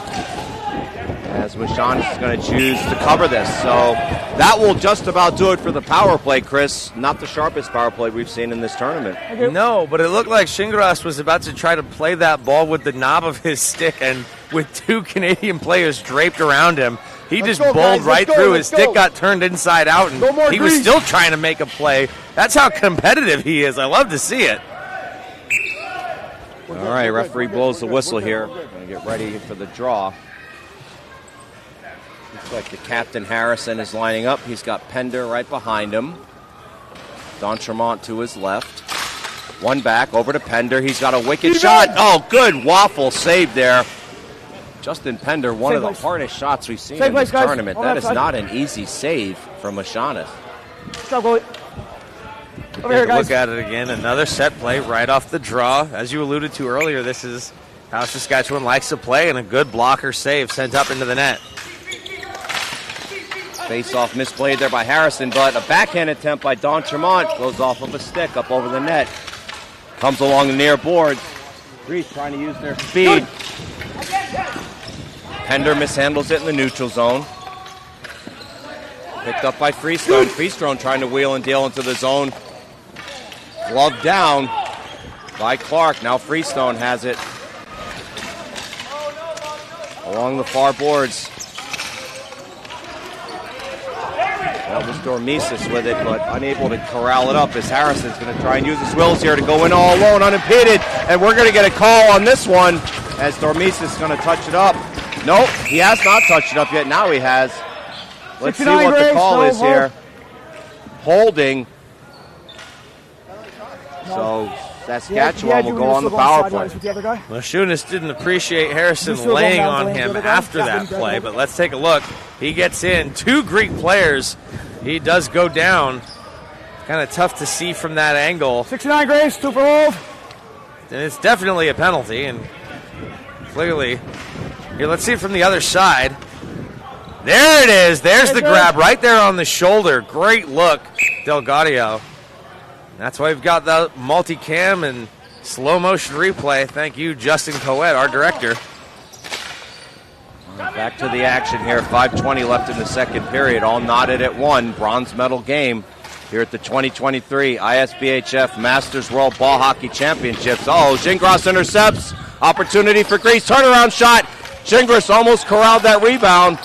as Moshonas is going to choose to cover this. So that will just about do it for the power play, Chris. Not the sharpest power play we've seen in this tournament. No, but it looked like Gingras was about to try to play that ball with the knob of his stick, and with two Canadian players draped around him, he just bowled right through. His stick got turned inside out, and he was still trying to make a play. That's how competitive he is. I love to see it. All right, referee blows the whistle here. Going to get ready for the draw. Looks like the captain Harrison is lining up. He's got Pender right behind him. D'Entremont to his left. One back over to Pender. He's got a wicked shot. Oh, good waffle save there. Justin Pender, one of the hardest shots we've seen in this tournament. That is not an easy save from Moshonas. Look at it again. Another set play right off the draw. As you alluded to earlier, this is how Saskatchewan likes to play, and a good blocker save sent up into the net. Face-off misplayed there by Harrison, but a backhand attempt by D'Entremont goes off of a stick up over the net. Comes along the near boards. Greece trying to use their speed. Pender mishandles it in the neutral zone. Picked up by Freestone. Freestone trying to wheel and deal into the zone. Glove down by Clark. Now Freestone has it along the far boards. That was Dormises with it, but unable to corral it up as Harrison's going to try and use his wills here to go in all alone, unimpeded. And we're going to get a call on this one as Dormises is going to touch it up. Nope, he has not touched it up yet. Now he has. Let's see what the call is here. Holding. So Saskatchewan will go on the power play. Moshonas didn't appreciate Harrison laying on him after that play, but let's take a look. He gets in. Two Greek players. He does go down. Kind of tough to see from that angle. 69 Grace, 2 for hold. And it's definitely a penalty, and clearly. Here, let's see it from the other side. There it is. There's the grab right there on the shoulder. Great look, Delgadio. That's why we've got the multicam and slow motion replay. Thank you, Justin Coet, our director. Back to the action here. 5:20 left in the second period. All knotted at 1. Bronze medal game here at the 2023 ISBHF Masters World Ball Hockey Championships. Oh, Gingras intercepts. Opportunity for Greece. Turnaround shot. Gingras almost corralled that rebound.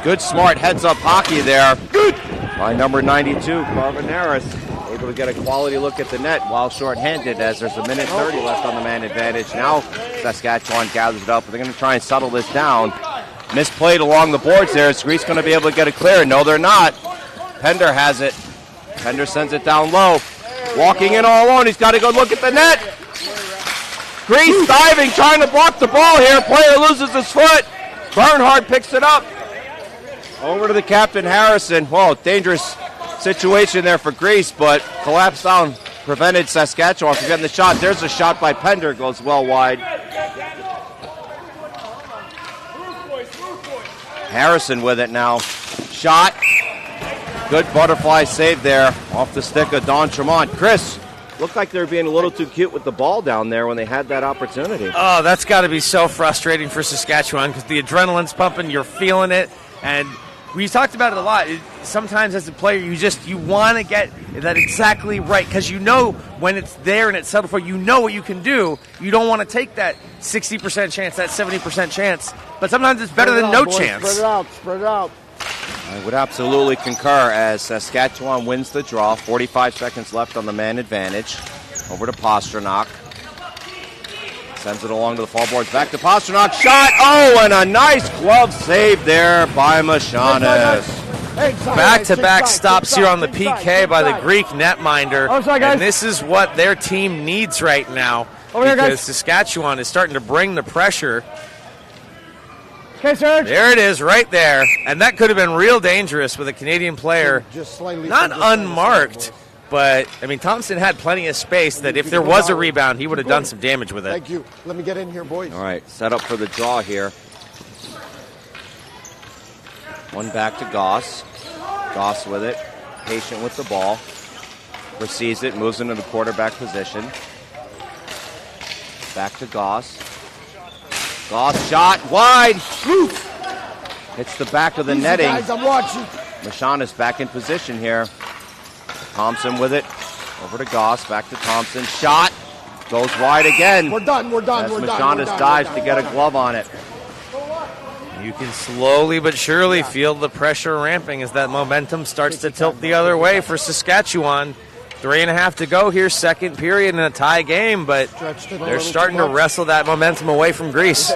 Good, smart heads-up hockey there. Good. By number 92, Karvouniaris. Able to get a quality look at the net while shorthanded as there's 1:30 left on the man advantage. Now Saskatchewan gathers it up, but they're going to try and settle this down. Misplayed along the boards there. Is Greece going to be able to get it clear? No, they're not. Pender has it. Pender sends it down low. Walking in all alone. He's got to go look at the net. Greece diving, trying to block the ball here. Player loses his foot. Bernhard picks it up. Over to the captain, Harrison. Whoa, dangerous situation there for Greece, but collapse down prevented Saskatchewan from getting the shot. There's a shot by Pender, goes well wide. Harrison with it now. Shot. Good butterfly save there off the stick of Don Tremont. Chris, looked like they were being a little too cute with the ball down there when they had that opportunity. Oh, that's got to be so frustrating for Saskatchewan because the adrenaline's pumping, you're feeling it, and we talked about it a lot. Sometimes as a player, you want to get that exactly right because you know when it's there and it's settled for you know what you can do. You don't want to take that 60% chance, that 70% chance, but sometimes it's better than no chance. Spread it out, spread it out. I would absolutely concur as Saskatchewan wins the draw. 45 seconds left on the man advantage. Over to Pasternak. Sends it along to the far boards. Back to Pasternak. Shot. Oh, and a nice glove save there by Moshonas. Back-to-back stops here on the PK by the Greek netminder. And this is what their team needs right now because Saskatchewan is starting to bring the pressure. Okay, Serge. There it is, right there. And that could have been real dangerous with a Canadian player. Not unmarked, but, I mean, Thompson had plenty of space that if there was a rebound, he would have done some damage with it. Thank you. Let me get in here, boys. All right, set up for the draw here. One back to Goss. Goss with it. Patient with the ball. Receives it, moves into the quarterback position. Back to Goss. Goss shot wide. Hits the back of the netting. Guys, I'm watching. Moshonas back in position here. Thompson with it. Over to Goss. Back to Thompson. Shot. Goes wide again. We're done. As Moshonas dives to get a glove on it. You can slowly but surely feel the pressure ramping as that momentum starts to tilt the other way for Saskatchewan. 3.5 to go here, second period in a tie game, but they're starting to wrestle that momentum away from Greece.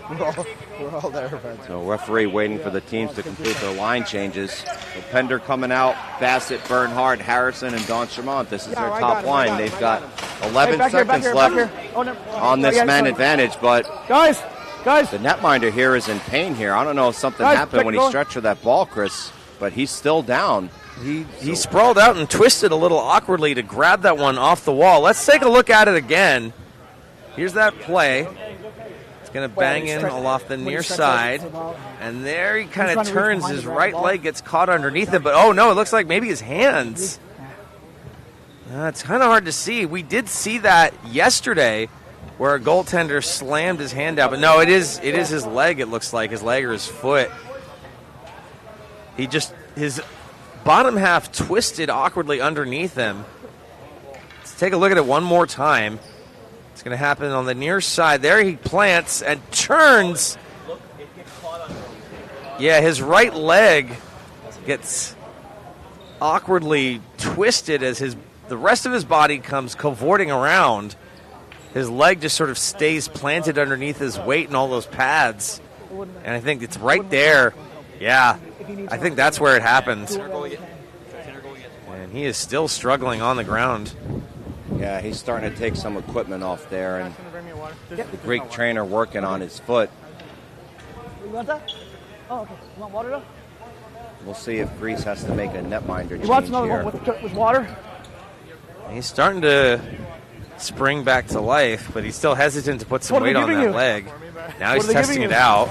We're all there, man. So referee waiting for the teams to complete their line changes. So Pender coming out, Bassett, Bernhard, Harrison, and Don Tremont. This is their top line. They've got 11 seconds left on this man advantage, but Guys, the netminder here is in pain here. I don't know if something happened when he stretched for that ball, Chris, but he's still down. He sprawled out and twisted a little awkwardly to grab that one off the wall. Let's take a look at it again. Here's that play. It's going to bang in all off the near side. And there he kind of turns. His right leg gets caught underneath him. But, oh, no, it looks like maybe his hands. It's kind of hard to see. We did see that yesterday where a goaltender slammed his hand out. But, no, it is his leg, it looks like, his leg or his foot. His bottom half twisted awkwardly underneath him. Let's take a look at it one more time. It's going to happen on the near side. There he plants and turns. Yeah, his right leg gets awkwardly twisted as the rest of his body comes cavorting around. His leg just sort of stays planted underneath his weight and all those pads. And I think it's right there. Yeah, I think that's where it happened. And he is still struggling on the ground. Yeah, he's starting to take some equipment off there, and the Greek trainer working on his foot. You want that? Oh, okay. You want water, though? We'll see if Greece has to make a netminder change You want another here. one with water? He's starting to spring back to life, but he's still hesitant to put some weight on that leg. Now he's testing it out.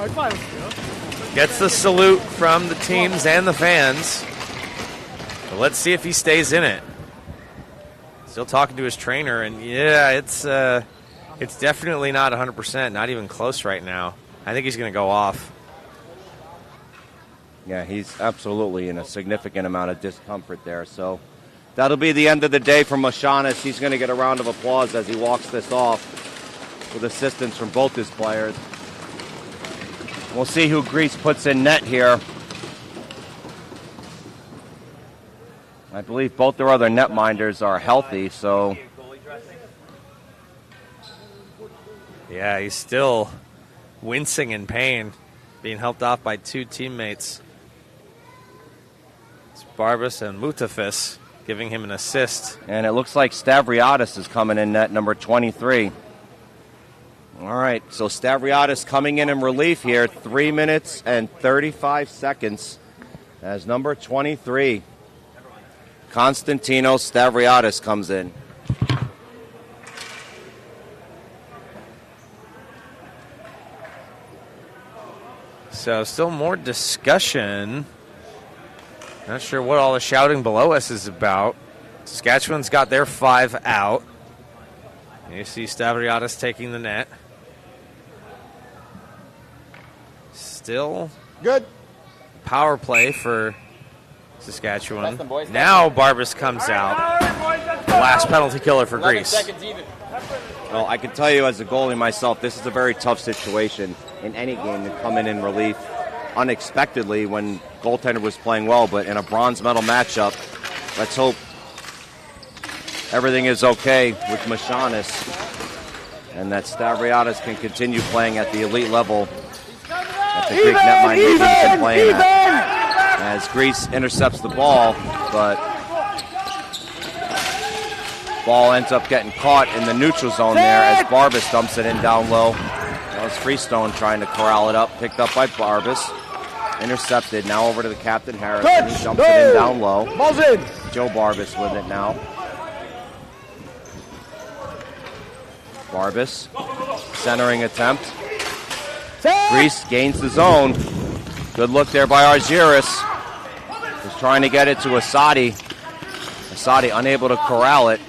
Gets the salute from the teams and the fans. But let's see if he stays in it. Still talking to his trainer, and yeah, it's definitely not 100%, not even close right now. I think he's going to go off. Yeah, he's absolutely in a significant amount of discomfort there. So that'll be the end of the day for Moshonas. He's going to get a round of applause as he walks this off with assistance from both his players. We'll see who Greece puts in net here. I believe both their other netminders are healthy, so... Yeah, he's still wincing in pain, being helped off by two teammates. It's Barbas and Mutafis giving him an assist. And it looks like Stavriadis is coming in net, number 23. All right, so Stavriadis coming in relief here, 3 minutes and 35 seconds as number 23. Konstantinos Stavriadis comes in. So still more discussion. Not sure what all the shouting below us is about. Saskatchewan's got their 5 out. You see Stavriadis taking the net. Still Good. power play for Saskatchewan. Now Barbas comes out. The last penalty killer for Greece. Well, I can tell you as a goalie myself, this is a very tough situation in any game to come in relief unexpectedly when goaltender was playing well. But in a bronze medal matchup, let's hope everything is okay with Moshonas and that Stavriadis can continue playing at the elite level that the Greek netminder has been playing at. As Greece intercepts the ball, but ball ends up getting caught in the neutral zone there as Barbas dumps it in down low. That was Freestone trying to corral it up, picked up by Barbas. Intercepted, now over to the captain, Harris, and he dumps it in down low. Ball's in. Joe Barbas with it now. Barbas, centering attempt. Greece gains the zone. Good look there by Argiris. Was trying to get it to Assadi. Assadi unable to corral it.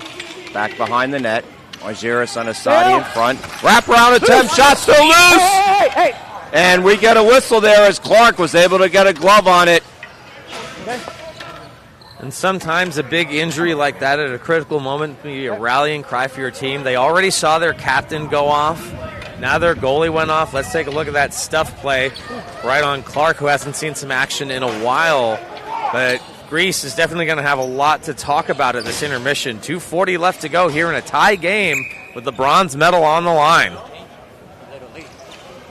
Back behind the net. Argiris on Assadi in front. Wraparound attempt, shot still loose! And we get a whistle there as Clark was able to get a glove on it. And sometimes a big injury like that at a critical moment can be a rallying cry for your team. They already saw their captain go off. Now their goalie went off. Let's take a look at that stuff play right on Clark, who hasn't seen some action in a while. But Greece is definitely going to have a lot to talk about at this intermission. 2:40 left to go here in a tie game with the bronze medal on the line.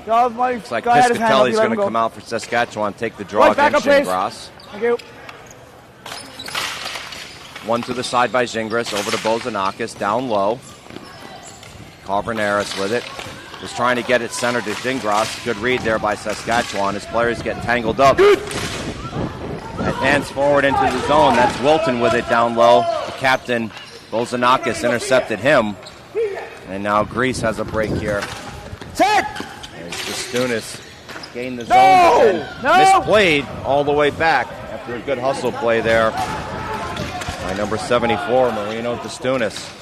Looks like Piscatelli's going to come out for Saskatchewan, take the draw against Gingras. Thank you. One to the side by Gingras, over to Bozinakos, down low. Karvouniaris with it. Was trying to get it centered to Gingras. Good read there by Saskatchewan. His players get tangled up. Advance forward into the zone. That's Wilton with it down low. The captain, Bozinakos, intercepted him. And now Greece has a break here. There's Justunis gained the zone, but then misplayed all the way back after a good hustle play there by number 74, Marino Justunis.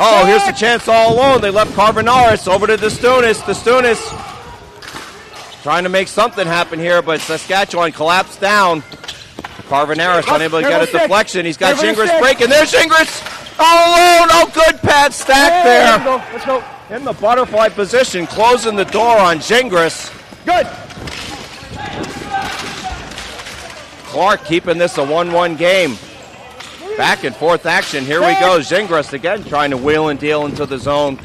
Oh, here's the chance all alone. They left Karvouniaris over to Justunis. Justunis trying to make something happen here, but Saskatchewan collapsed down. Karvouniaris unable to get a deflection. He's got Gingras breaking. There's Gingras all alone. Oh, good pad stack there. Let's go. In the butterfly position, closing the door on Gingras. Good. Clark keeping this a 1-1 game. Back and forth action. Here we go. Gingras again trying to wheel and deal into the zone.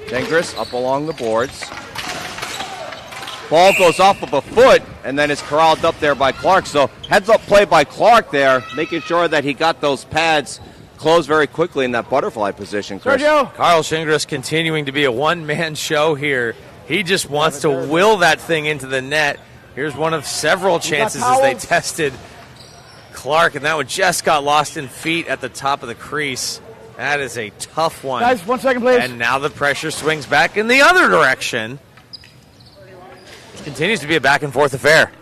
Gingras up along the boards. Ball goes off of a foot and then is corralled up there by Clark. So heads up play by Clark there, making sure that he got those pads closed very quickly in that butterfly position, Chris. Carl Gingras continuing to be a one-man show here. He just wants to will that thing into the net. Here's one of several chances as they tested Clark, and that one just got lost in feet at the top of the crease. That is a tough one. Guys, 1 second, please. And now the pressure swings back in the other direction. It continues to be a back-and-forth affair.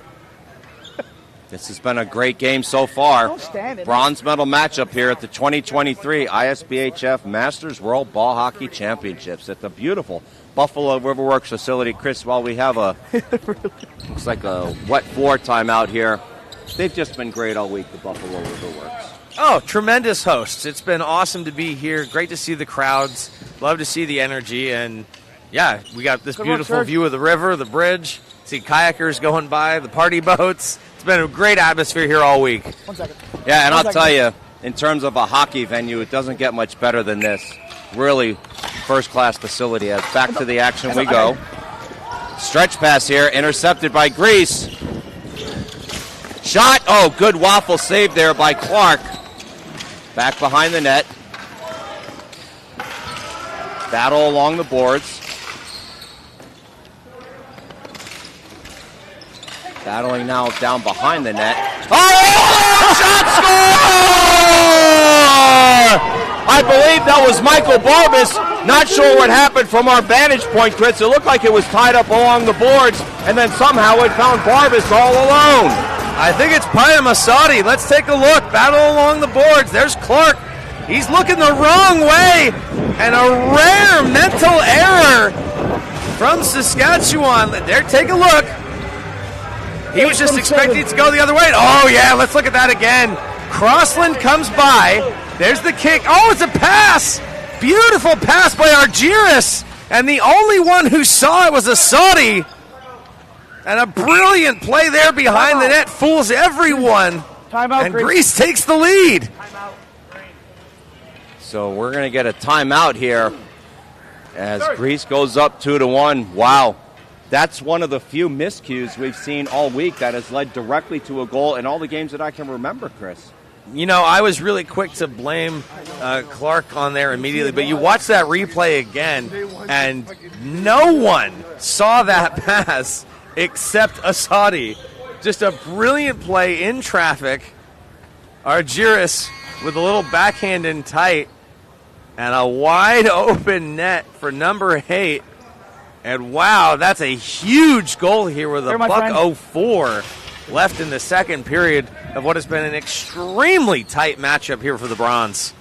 This has been a great game so far. Don't stand it. Bronze medal matchup here at the 2023 ISBHF Masters World Ball Hockey Championships at the beautiful Buffalo Riverworks facility. Chris, while we have a looks like a wet floor time out here, they've just been great all week, the Buffalo Riverworks. Oh, tremendous hosts. It's been awesome to be here. Great to see the crowds. Love to see the energy. And, yeah, we got this beautiful view of the river, the bridge. See kayakers going by, the party boats. It's been a great atmosphere here all week. 1 second. Yeah, and I'll tell you, in terms of a hockey venue, it doesn't get much better than this. Really first-class facility. As back to the action we go. Stretch pass here, intercepted by Greece. Shot. Oh, good waffle save there by Clark. Back behind the net. Battle along the boards. Battling now down behind the net. Oh! Shot score! I believe that was Michael Barbas. Not sure what happened from our vantage point, Chris. It looked like it was tied up along the boards, and then somehow it found Barbas all alone. I think it's Payam Assadi. Let's take a look. Battle along the boards. There's Clark. He's looking the wrong way, and a rare mental error from Saskatchewan. There, take a look. He was just expecting it to go the other way. Oh, yeah, let's look at that again. Crossland comes by. There's the kick. Oh, it's a pass. Beautiful pass by Argiris. And the only one who saw it was Assadi. And a brilliant play there behind the net. Fools everyone. Timeout, and Greece takes the lead. So we're going to get a timeout here as Greece goes up 2-1. Wow. That's one of the few miscues we've seen all week that has led directly to a goal in all the games that I can remember, Chris. You know, I was really quick to blame Clark on there immediately, but you watch that replay again, and no one saw that pass except Assadi. Just a brilliant play in traffic. Argiris with a little backhand in tight, and a wide open net for number 8. And wow, that's a huge goal here with a $1:04 left in the second period of what has been an extremely tight matchup here for the Bronze.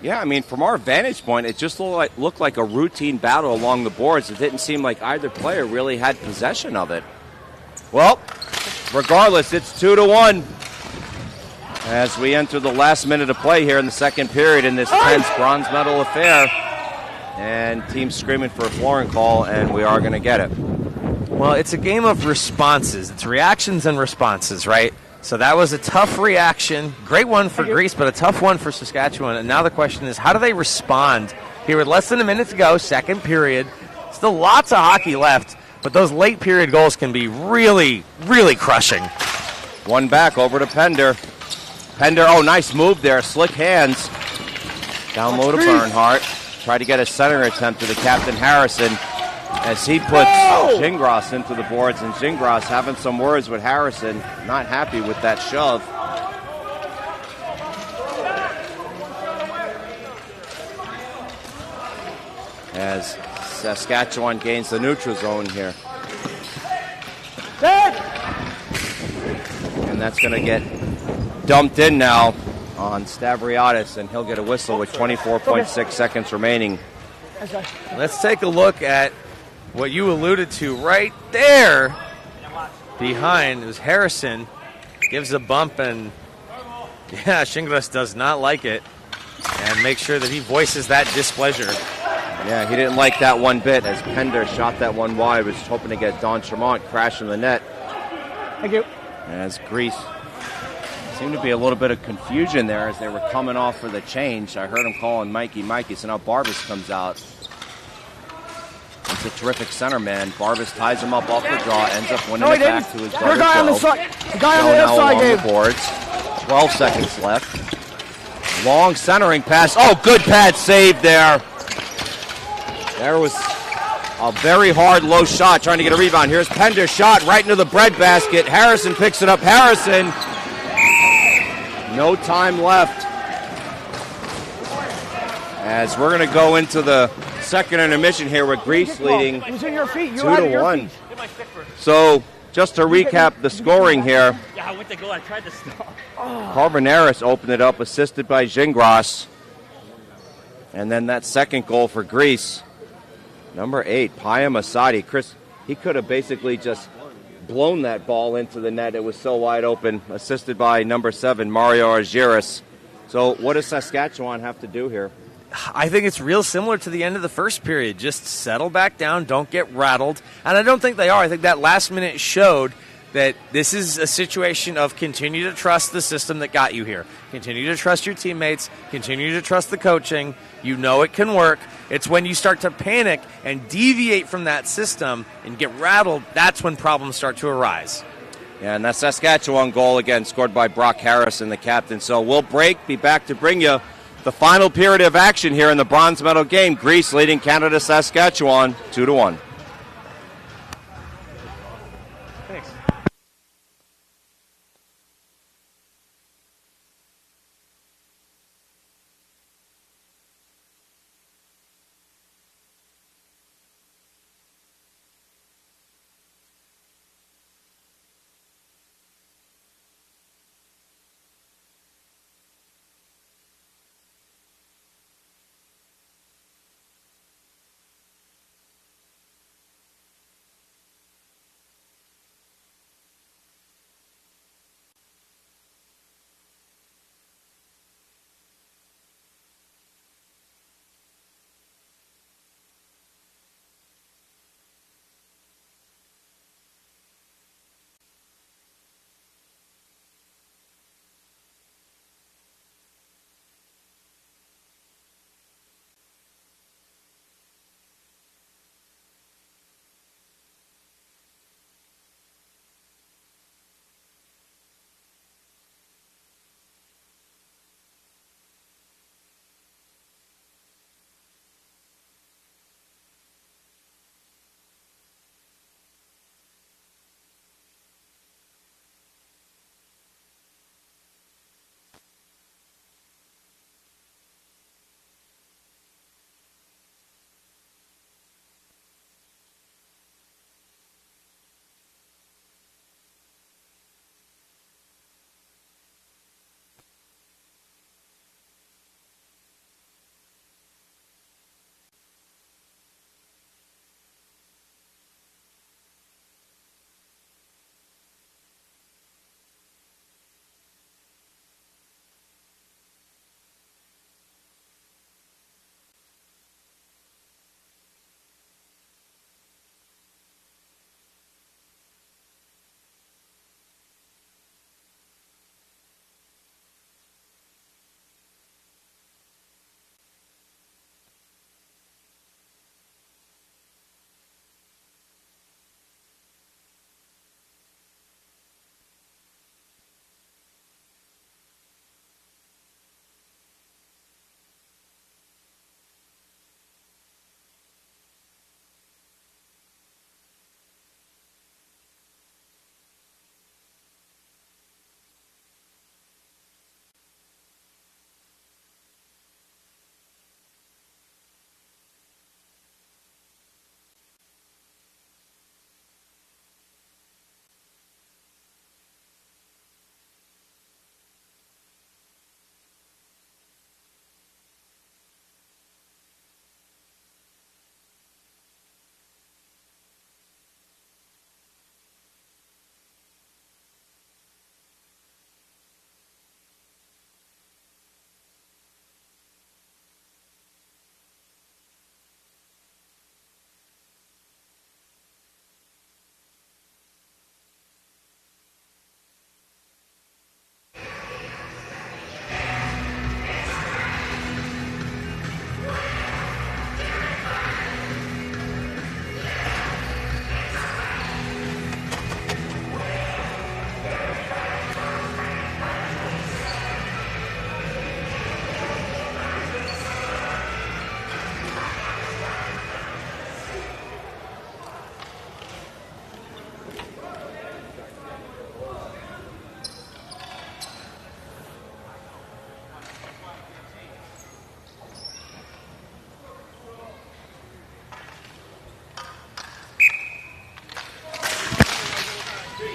Yeah, I mean, from our vantage point, it just looked like a routine battle along the boards. It didn't seem like either player really had possession of it. Well, regardless, it's 2-1 as we enter the last minute of play here in the second period in this tense bronze medal affair. And teams screaming for a flooring call, and we are going to get it. Well, it's a game of responses. It's reactions and responses, right? So that was a tough reaction. Great one for Greece, but a tough one for Saskatchewan. And now the question is, how do they respond here with less than a minute to go, second period? Still lots of hockey left, but those late period goals can be really, really crushing. One back over to Pender. Pender, oh, nice move there. Slick hands. Down low to Bernhardt. Tried to get a center attempt to the captain, Harrison, as he puts Gingras into the boards, and Gingras having some words with Harrison, not happy with that shove. As Saskatchewan gains the neutral zone here. And that's going to get dumped in now on Stavriadis, and he'll get a whistle with 24.6 seconds remaining. Let's take a look at what you alluded to right there behind. It was Harrison. Gives a bump, and yeah, Gingras does not like it, and make sure that he voices that displeasure. Yeah, he didn't like that one bit as Pender shot that one wide, was hoping to get Don Tremont crashing the net. Thank you. As Greece seemed to be a little bit of confusion there as they were coming off for the change. I heard him calling Mikey, so now Barbas comes out. It's a terrific center man. Barbas ties him up off the draw, ends up winning it back to his brother guy on the Joe. side. The guy on the other side, Along the boards. 12 seconds left. Long centering pass. Oh, good pad save there. There was a very hard low shot trying to get a rebound. Here's Pender's shot right into the breadbasket. Harrison picks it up. Harrison. No time left. As we're going to go into the second intermission here with Greece leading 2-1. So just to recap the scoring here. Yeah, I went to go. I tried to stop. Karvouniaris opened it up, assisted by Gingras. And then that second goal for Greece. Number 8, Payam Assadi. Chris, he could have basically just blown that ball into the net. It was so wide open, assisted by number 7, Mario Argiris. So what does Saskatchewan have to do here? I think it's real similar to the end of the first period. Just settle back down, don't get rattled. And I don't think they are. I think that last minute showed that this is a situation of continue to trust the system that got you here. Continue to trust your teammates. Continue to trust the coaching. You know it can work. It's when you start to panic and deviate from that system and get rattled, that's when problems start to arise. Yeah, and that Saskatchewan goal, again, scored by Brock Harrison, the captain. So we'll break, be back to bring you the final period of action here in the bronze medal game. Greece leading Canada Saskatchewan 2-1.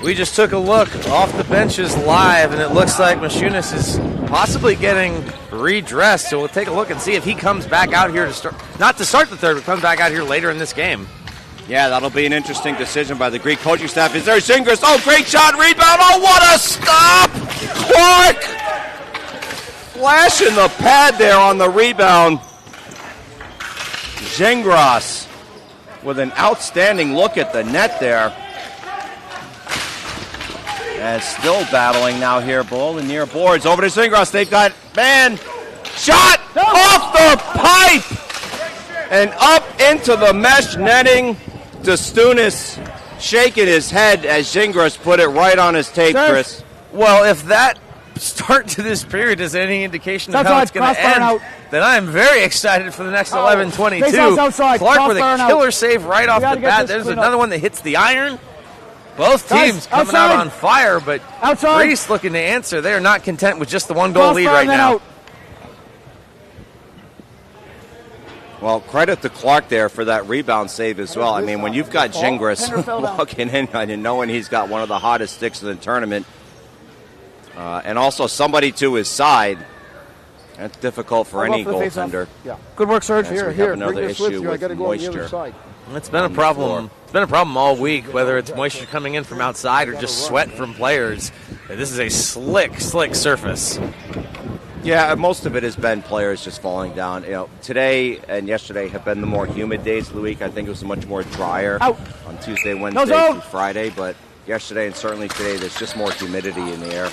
We just took a look off the benches live, and it looks like Moshonas is possibly getting redressed. So we'll take a look and see if he comes back out here to start, not to start the third, but comes back out here later in this game. Yeah, that'll be an interesting decision by the Greek coaching staff. Is there Gingras? Oh, great shot, rebound. Oh, what a stop! Clark! Flashing the pad there on the rebound. Gingras with an outstanding look at the net there. And still battling now here, Bull and near boards. Over to Gingras. They've got man. Shot off the pipe and up into the mesh netting. Stunis shaking his head as Gingras put it right on his tape, Chris. Well, if that start to this period is any indication of how it's going to end, then I'm very excited for the next 11-22. Clark with a killer save right off the bat. There's another one that hits the iron. Both teams coming out on fire, but Greece looking to answer. They are not content with just the one-goal lead right now. Well, credit to Clark there for that rebound save as well. I mean, when you've got Gingras walking in and knowing he's got one of the hottest sticks in the tournament, and also somebody to his side, that's difficult for any goaltender. Yeah. Good work, Serge. Here, another issue with moisture. It's been a problem. It's been a problem all week, whether it's moisture coming in from outside or just sweat from players. This is a slick surface. Yeah, most of it has been players just falling down. You know, today and yesterday have been the more humid days of the week. I think it was much more drier on Tuesday, Wednesday, through Friday. But yesterday and certainly today, there's just more humidity in the air.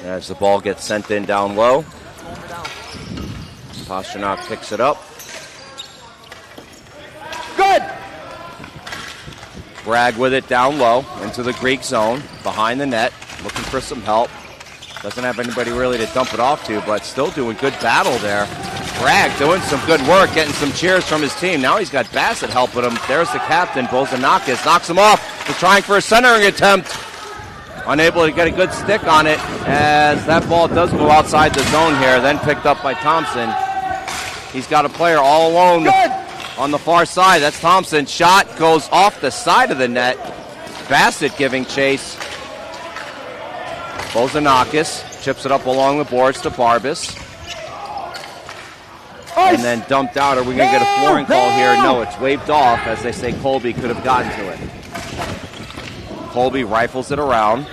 As the ball gets sent in down low, Pasternak picks it up. Good. Bragg with it down low into the Greek zone, behind the net, looking for some help. Doesn't have anybody really to dump it off to, but still doing good battle there. Bragg doing some good work, getting some cheers from his team. Now he's got Bassett helping him. There's the captain, Bozinakos, knocks him off. He's trying for a centering attempt. Unable to get a good stick on it as that ball does go outside the zone here, then picked up by Thompson. He's got a player all alone on the far side. That's Thompson. Shot goes off the side of the net. Bassett giving chase. Bozinakos chips it up along the boards to Barbas. And then dumped out. Are we going to get a flooring call here? No, it's waved off. As they say, Colby could have gotten to it. Colby rifles it around.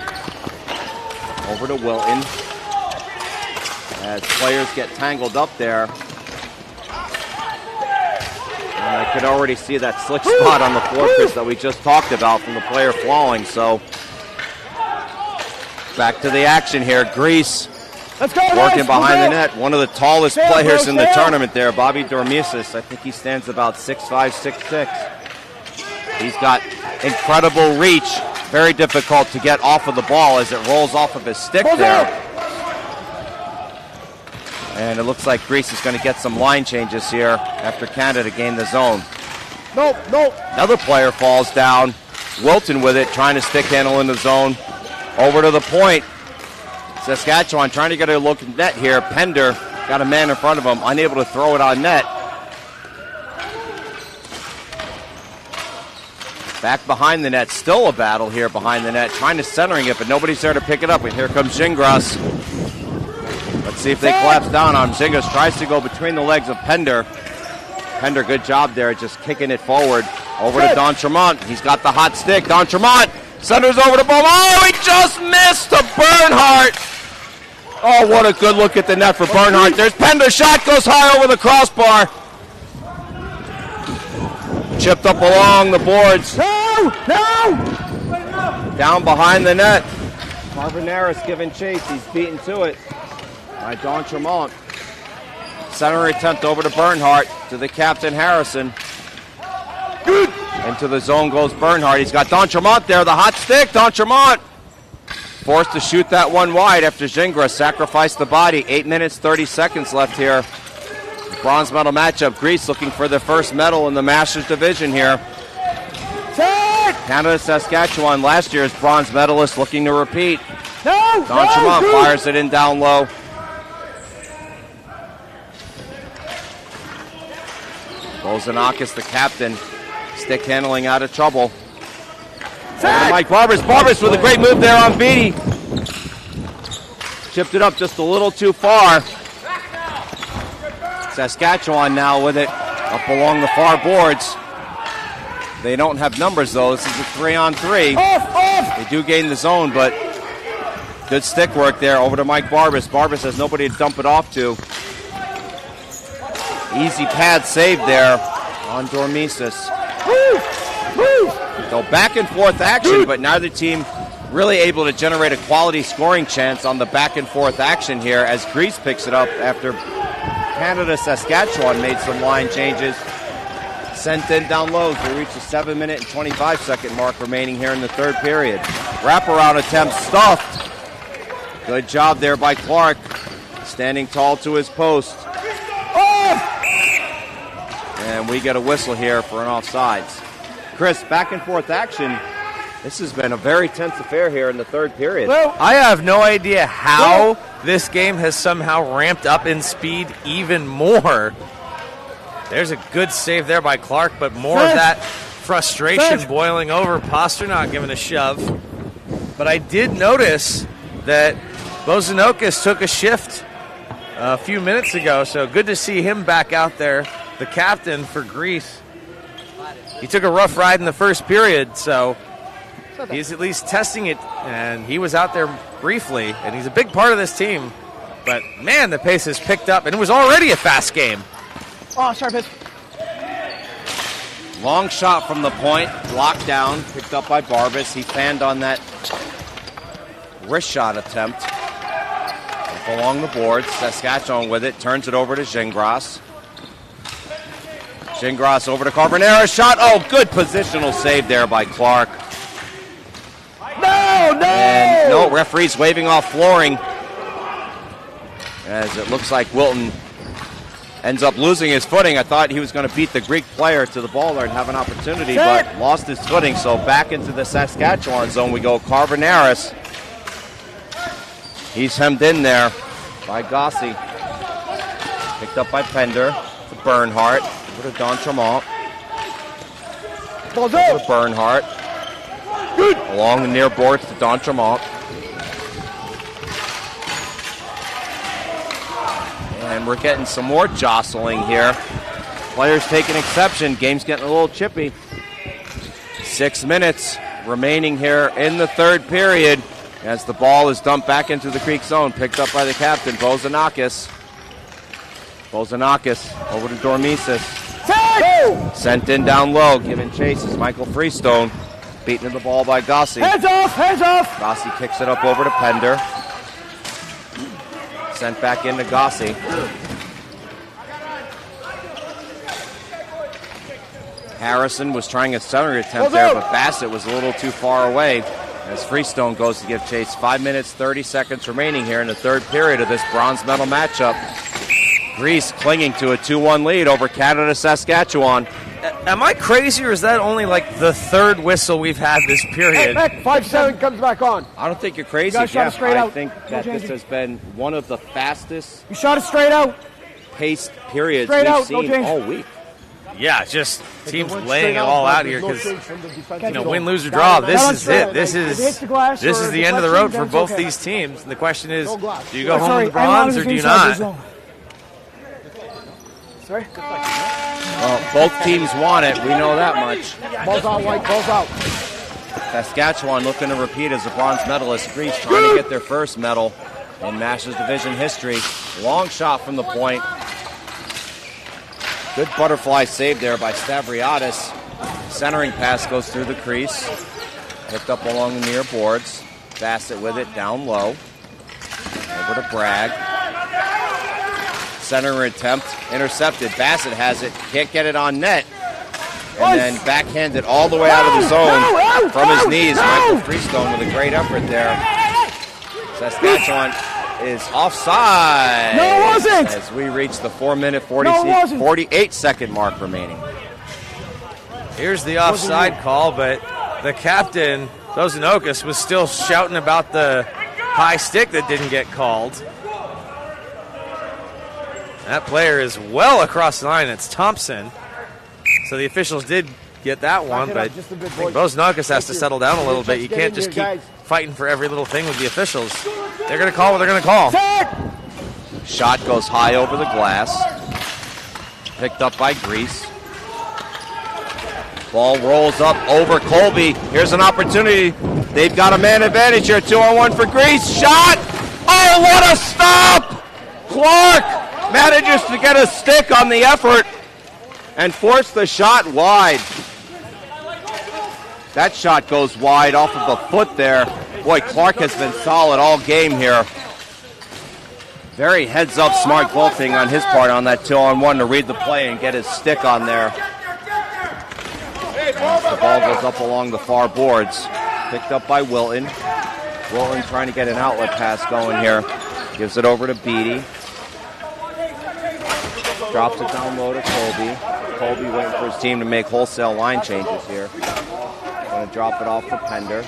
Over to Wilton. As players get tangled up there. And I could already see that slick spot on the floor, Chris, that we just talked about from the player falling. So back to the action here. Greece working behind the net. One of the tallest players in the tournament there, Bobby Dormisis. I think he stands about 6'5", 6'6". He's got incredible reach. Very difficult to get off of the ball as it rolls off of his stick there. And it looks like Greece is going to get some line changes here after Canada gained the zone. Nope. Another player falls down. Wilton with it, trying to stick handle in the zone. Over to the point. Saskatchewan trying to get a look at net here. Pender got a man in front of him, unable to throw it on net. Back behind the net, still a battle here behind the net, trying to centering it, but nobody's there to pick it up. And here comes Gingras. Let's see if they collapse down on him. Gingras tries to go between the legs of Pender. Pender, good job there, just kicking it forward. Over to Don Tremont. He's got the hot stick. Don Tremont centers over to Bohm. Oh, he just missed to Bernhardt. Oh, what a good look at the net for Bernhardt. There's Pender. Shot goes high over the crossbar. Chipped up along the boards. No! Down behind the net. Karvouniaris giving chase. He's beaten to it by Don Tremont. Center attempt over to Bernhardt, to the captain Harrison. Into the zone goes Bernhardt. He's got Don Tremont there, the hot stick. Don Tremont forced to shoot that one wide after Gingras sacrificed the body. 8 minutes, 30 seconds left here. Bronze medal matchup. Greece looking for their first medal in the Masters division here. Canada Saskatchewan, last year's bronze medalist, looking to repeat. Don Tremont fires it in down low. Bozinakos, the captain, stick handling out of trouble. Mike Barbas. Barbas with a great move there on Beatty. Chipped it up just a little too far. Saskatchewan now with it up along the far boards. They don't have numbers though. This is a 3-on-3. They do gain the zone, but good stick work there over to Mike Barbas. Barbas has nobody to dump it off to. Easy pad save there on Dormises. So back and forth action, but neither team really able to generate a quality scoring chance on the back and forth action here as Greece picks it up after Canada Saskatchewan made some line changes. Sent in down low as we reach the 7-minute and 25-second mark remaining here in the third period. Wraparound attempt stuffed. Good job there by Clark, standing tall to his post. And we get a whistle here for an offsides. Chris, back and forth action. This has been a very tense affair here in the third period. I have no idea how this game has somehow ramped up in speed even more. There's a good save there by Clark, but more of that frustration boiling over. Pasternak giving a shove. But I did notice that Bozinakos took a shift a few minutes ago, so good to see him back out there, the captain for Greece. He took a rough ride in the first period, so he's at least testing it, and he was out there briefly, and he's a big part of this team. But, man, the pace has picked up, and it was already a fast game. Oh, sorry, pitch. Long shot from the point, blocked down, picked up by Barbas. He fanned on that wrist shot attempt. Up along the boards, Saskatchewan with it, turns it over to Gingras. Gingras over to Karvouniaris, shot, oh, good positional save there by Clark. And no, referee's waving off flooring as it looks like Wilton ends up losing his footing. I thought he was going to beat the Greek player to the ball there and have an opportunity, but lost his footing. So back into the Saskatchewan zone we go. Karvouniaris. He's hemmed in there by Gossi. Picked up by Pender to Bernhardt. Over to D'Entremont. Over to Bernhardt. Along the near boards to D'Entremont. And we're getting some more jostling here. Players taking exception. Game's getting a little chippy. 6 minutes remaining here in the third period as the ball is dumped back into the Greek zone. Picked up by the captain, Bozinakos. Bozinakos over to Dormises. Sent in down low. Giving chase is Michael Freestone. Beaten to the ball by Gossi. Hands off, hands off. Gossi kicks it up over to Pender. Sent back into Gossi. Harrison was trying a center attempt there, but Bassett was a little too far away as Freestone goes to give chase. 5 minutes, 30 seconds remaining here in the third period of this bronze medal matchup. Greece clinging to a 2-1 lead over Canada Saskatchewan. Am I crazy, or is that only like the third whistle we've had this period? Back, 5-7 comes back on. I don't think you're crazy, You guys shot it Jeff. straight I out. think that this has been one of the fastest You shot it straight out. paced periods Straight we've out, no seen change. all week. Yeah, just teams laying it all out here because, win, lose, or draw, this is it. This is the end of the road for both these teams. And the question is, do you go home with the bronze or do you not? Sorry? Well, both teams want it. We know that much. Ball's out, White. Ball's out. Saskatchewan looking to repeat as a bronze medalist. Greece trying to get their first medal in Masters Division history. Long shot from the point. Good butterfly save there by Stavriadis. Centering pass goes through the crease. Picked up along the near boards. Bassett with it down low. Over to Bragg. Center attempt intercepted. Bassett has it. Can't get it on net. And then backhanded all the way out of the zone from his knees. Michael Freestone with a great effort there. Saskatchewan is offside. No, it wasn't. As we reach the 4-minute, 48-second mark remaining. Here's the offside call, but the captain, Bozinakos, was still shouting about the high stick that didn't get called. That player is well across the line. It's Thompson. So the officials did get that one, but I think Bozinakos has to settle down a little bit. You can't just keep fighting for every little thing with the officials. They're going to call what they're going to call. Shot goes high over the glass. Picked up by Grease. Ball rolls up over Colby. Here's an opportunity. They've got a man advantage here. 2-on-1 for Grease. Shot! Oh, what a stop! Clark manages to get a stick on the effort and force the shot wide. That shot goes wide off of the foot there. Boy, Clark has been solid all game here. Very heads-up smart goaltending on his part on that 2-on-1 to read the play and get his stick on there. The ball goes up along the far boards. Picked up by Wilton. Wilton trying to get an outlet pass going here. Gives it over to Beatty. Drops it down low to Colby. Colby waiting for his team to make wholesale line changes here. Going to drop it off to Pender.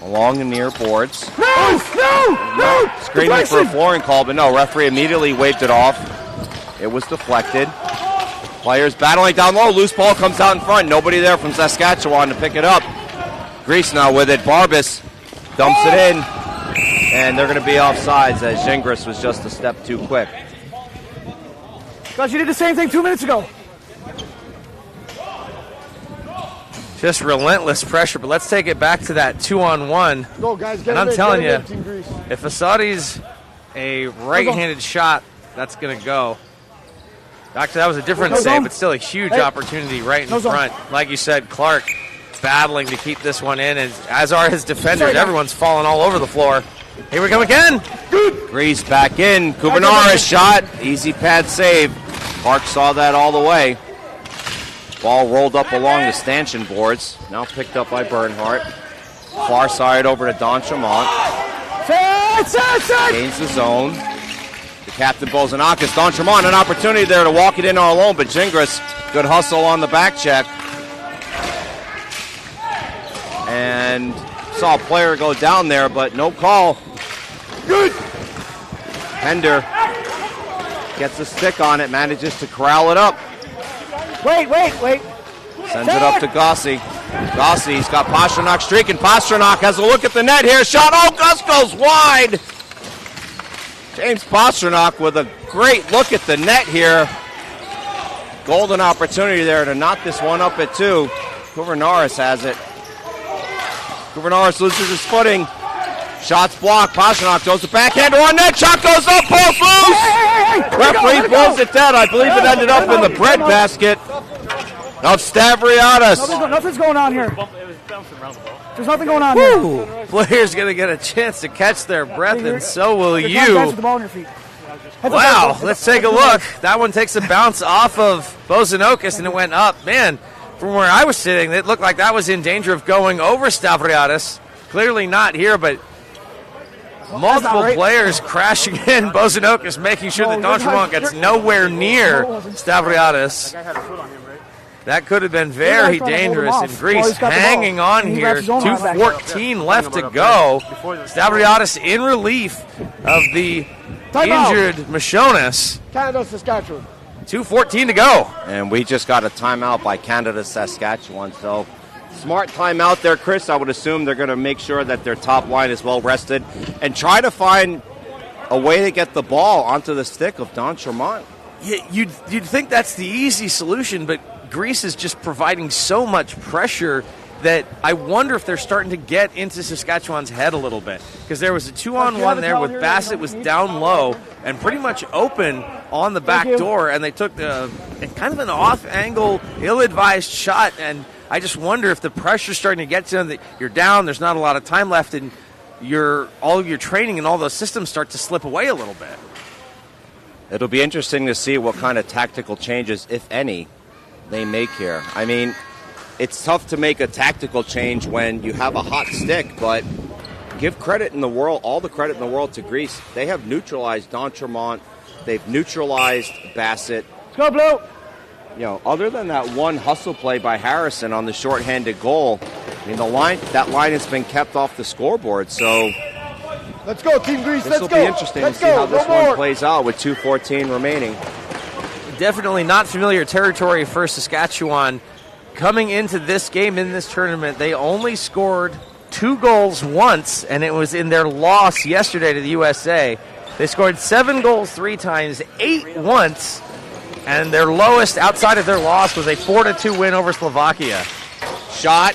Along the near boards. No! Screaming for a flooring call, but no, referee immediately waved it off. It was deflected. Players battling down low. Loose ball comes out in front. Nobody there from Saskatchewan to pick it up. Grease now with it. Barbas dumps it in. And they're going to be offsides as Gingras was just a step too quick. Guys, you did the same thing 2 minutes ago. Just relentless pressure, but let's take it back to that 2-on-1. Go, guys, get and I'm in, telling you, Grease. if Assadi's a right-handed shot, that's going to go. Actually, that was a different save, but still a huge opportunity right in front. Like you said, Clark battling to keep this one in, and as are his defenders. Everyone's falling all over the floor. Here we go again. Grease back in. Karvouniaris shot. Easy pad save. Clark saw that all the way. Ball rolled up along the stanchion boards. Now picked up by Bernhardt. Far side over to D'Entremont. Gains the zone. The captain Bozinakos. D'Entremont, an opportunity there to walk it in all alone, but Gingras, good hustle on the back check. And saw a player go down there, but no call. Good. Pender gets a stick on it, manages to corral it up. Wait. Sends it up to Gossi. Gossi's got Pastrnak streaking. Pastrnak has a look at the net here. Shot. Oh, Gus goes wide. James Pastrnak with a great look at the net here. Golden opportunity there to knock this one up at 2. Karvouniaris has it. Karvouniaris loses his footing. Shots blocked. Pastrnak throws the backhand on net. Shot goes up. Ball's loose. Referee blows it down. I believe it ended up in the bread basket of Stavriadis. Nothing's going on here. There's nothing going on here. Players going to get a chance to catch their breath, and so will you. Wow, let's take a look. That one takes a bounce off of Bozinakos, and it went up. Man, from where I was sitting, it looked like that was in danger of going over Stavriadis. Clearly not here, but multiple players crashing in. Bozinakos making sure that D'Entremont gets nowhere near Stavriadis. That could have been very dangerous, and Grease hanging on here. 2:14 left to go. Stavriadis in relief of the injured Moshonas. Canada Saskatchewan. 2:14 to go. And we just got a timeout by Canada Saskatchewan. So smart timeout there, Chris. I would assume they're going to make sure that their top line is well rested and try to find a way to get the ball onto the stick of D'Entremont. Yeah, you'd think that's the easy solution, but Grease is just providing so much pressure that I wonder if they're starting to get into Saskatchewan's head a little bit. Because there was a 2-on-1 there with Bassett was down low and pretty much open on the back door, and they took kind of an off-angle, ill-advised shot, and I just wonder if the pressure's starting to get to them, that you're down, there's not a lot of time left, and all of your training and all those systems start to slip away a little bit. It'll be interesting to see what kind of tactical changes, if any, they make here. I mean, it's tough to make a tactical change when you have a hot stick, but give credit in the world, all the credit in the world to Grease. They have neutralized D'Entremont. They've neutralized Bassett. Let's go, Blue. You know, other than that one hustle play by Harrison on the shorthanded goal, I mean, that line has been kept off the scoreboard. So Let's go, Team Greece. This will be interesting to see how this one plays out with 2:14 remaining. Definitely not familiar territory for Saskatchewan. Coming into this game in this tournament, they only scored 2 goals once, and it was in their loss yesterday to the USA. They scored 7 goals 3 times, 8 once, and their lowest outside of their loss was a 4-2 win over Slovakia. Shot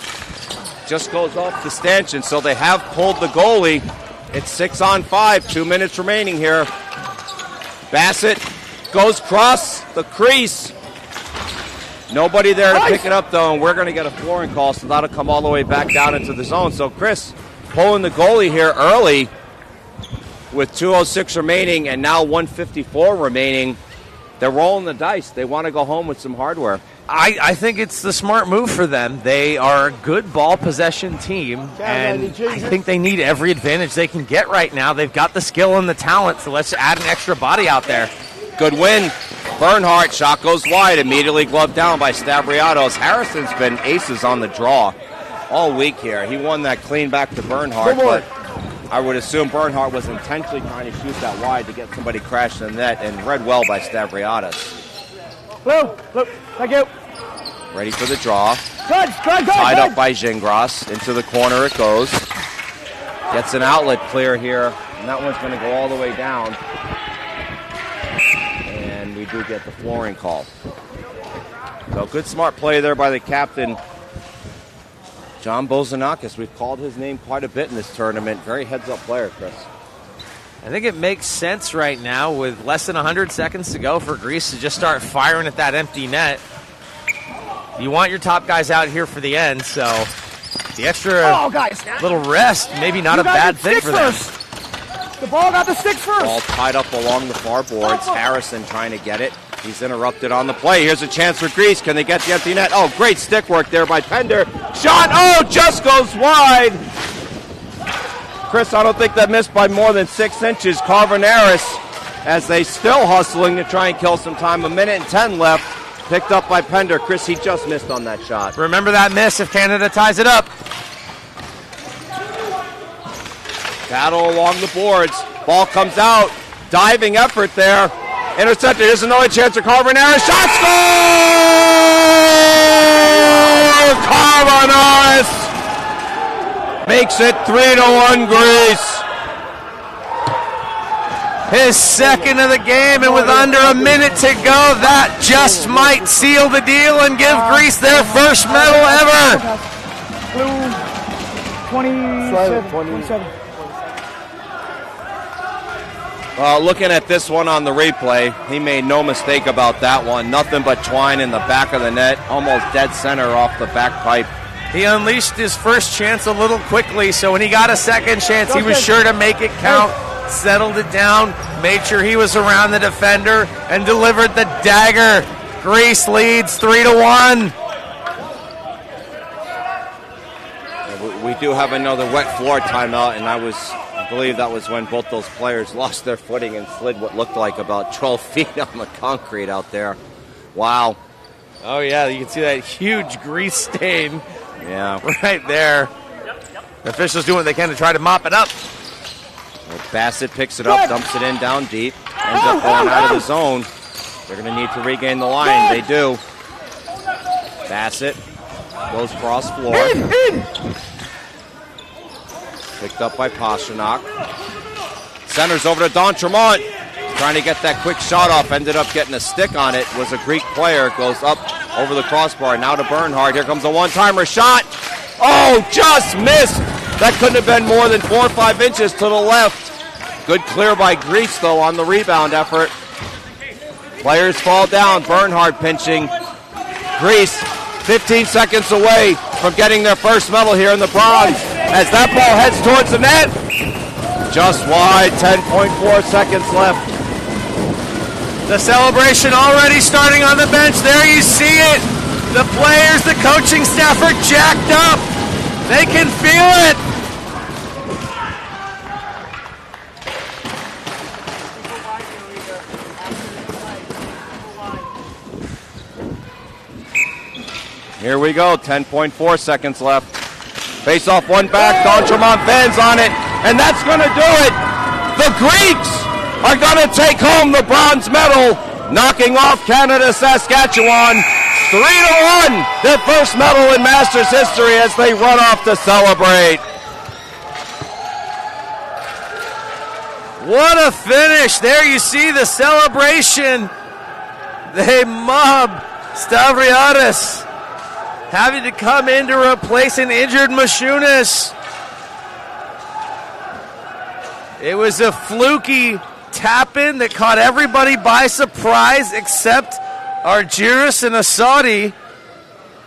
just goes off the stanchion, so they have pulled the goalie. It's 6-on-5, 2 minutes remaining here. Bassett goes across the crease. Nobody there to pick it up, though, and we're going to get a flooring call, so that'll come all the way back down into the zone. So Chris pulling the goalie here early with 2:06 remaining and now 1:54 remaining. They're rolling the dice. They want to go home with some hardware. I think it's the smart move for them. They are a good ball possession team, and I think they need every advantage they can get right now. They've got the skill and the talent, so let's add an extra body out there. Good win. Bernhardt, shot goes wide, immediately gloved down by Stavriadis. Harrison's been aces on the draw all week here. He won that clean back to Bernhardt, but I would assume Bernhardt was intentionally trying to shoot that wide to get somebody crashed in the net, and read well by Stavriadis. Blue, thank you. Ready for the draw. Good. Tied up by Gingras. Into the corner it goes. Gets an outlet clear here, and that one's going to go all the way down. And we do get the flooring call. So good smart play there by the captain, John Bozinakos. We've called his name quite a bit in this tournament. Very heads-up player, Chris. I think it makes sense right now with less than 100 seconds to go for Greece to just start firing at that empty net. You want your top guys out here for the end, so the extra little rest, maybe not a bad thing for them. The ball got the sticks first. Ball tied up along the far boards. Harrison trying to get it. He's interrupted on the play. Here's a chance for Greece. Can they get the empty net? Oh, great stick work there by Pender. Shot, just goes wide. Chris, I don't think that missed by more than 6 inches. Karvouniaris, as they still hustling to try and kill some time. 1:10 left. Picked up by Pender. Chris, he just missed on that shot. Remember that miss if Canada ties it up. Battle along the boards. Ball comes out. Diving effort there. Intercepted. Here's another chance for Karvouniaris. Shot score! Karvouniaris makes it 3-1 Greece. His second of the game, and with under a minute to go, that just might seal the deal and give Greece their first medal ever. Blue, 27. Looking at this one on the replay, he made no mistake about that one. Nothing but twine in the back of the net, almost dead center off the back pipe. He unleashed his first chance a little quickly, so when he got a second chance, he was sure to make it count. Settled it down, made sure he was around the defender, and delivered the dagger. Greece leads 3-1. We do have another wet floor timeout, and I believe that was when both those players lost their footing and slid what looked like about 12 feet on the concrete out there. Wow. Oh, yeah, you can see that huge grease stain right there. The officials doing what they can to try to mop it up. Bassett picks it up, dumps it in down deep, ends up going out of the zone. They're going to need to regain the line. They do. Bassett goes cross floor. Picked up by Pasternak. Centers over to Don Tremont. Trying to get that quick shot off. Ended up getting a stick on it. Was a Greek player. Goes up over the crossbar. Now to Bernhardt. Here comes a one-timer shot. Oh, just missed. That couldn't have been more than 4 or 5 inches to the left. Good clear by Greece, though, on the rebound effort. Players fall down. Bernhardt pinching. Greece 15 seconds away from getting their first medal here in the bronze. As that ball heads towards the net. Just wide, 10.4 seconds left. The celebration already starting on the bench. There you see it. The players, the coaching staff are jacked up. They can feel it. Here we go, 10.4 seconds left. Face off one back, Don Tremont bends on it. and that's going to do it. The Greeks are going to take home the bronze medal, knocking off Canada Saskatchewan 3-1, their first medal in Masters history as they run off to celebrate. What a finish. There you see the celebration. They mob Stavriadis, having to come in to replace an injured Moshonas. It was a fluky tap-in that caught everybody by surprise except Argiris and Assadi.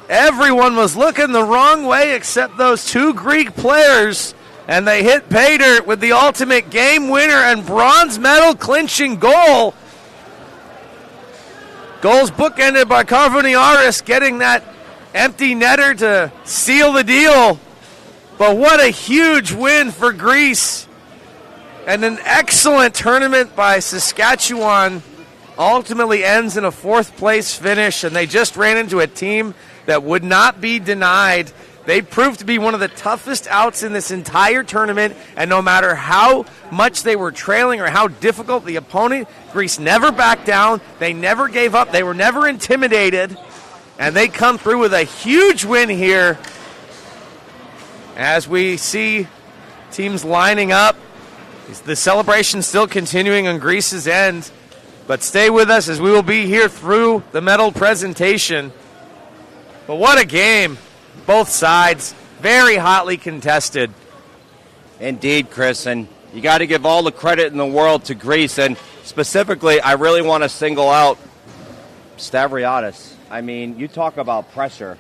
Everyone was looking the wrong way except those two Greek players, and they hit pay dirt with the ultimate game winner and bronze medal clinching goal. Goals bookended by Karvouniaris getting that empty netter to seal the deal. But what a huge win for Greece. And an excellent tournament by Saskatchewan ultimately ends in a fourth-place finish, and they just ran into a team that would not be denied. They proved to be one of the toughest outs in this entire tournament, and no matter how much they were trailing or how difficult the opponent, Greece never backed down. They never gave up. They were never intimidated, and they come through with a huge win here as we see teams lining up. The celebration still continuing on Greece's end, but stay with us as we will be here through the medal presentation. But what a game. Both sides, very hotly contested. Indeed, Chris, and you got to give all the credit in the world to Greece, and specifically, I really want to single out Stavriadis. I mean, you talk about pressure.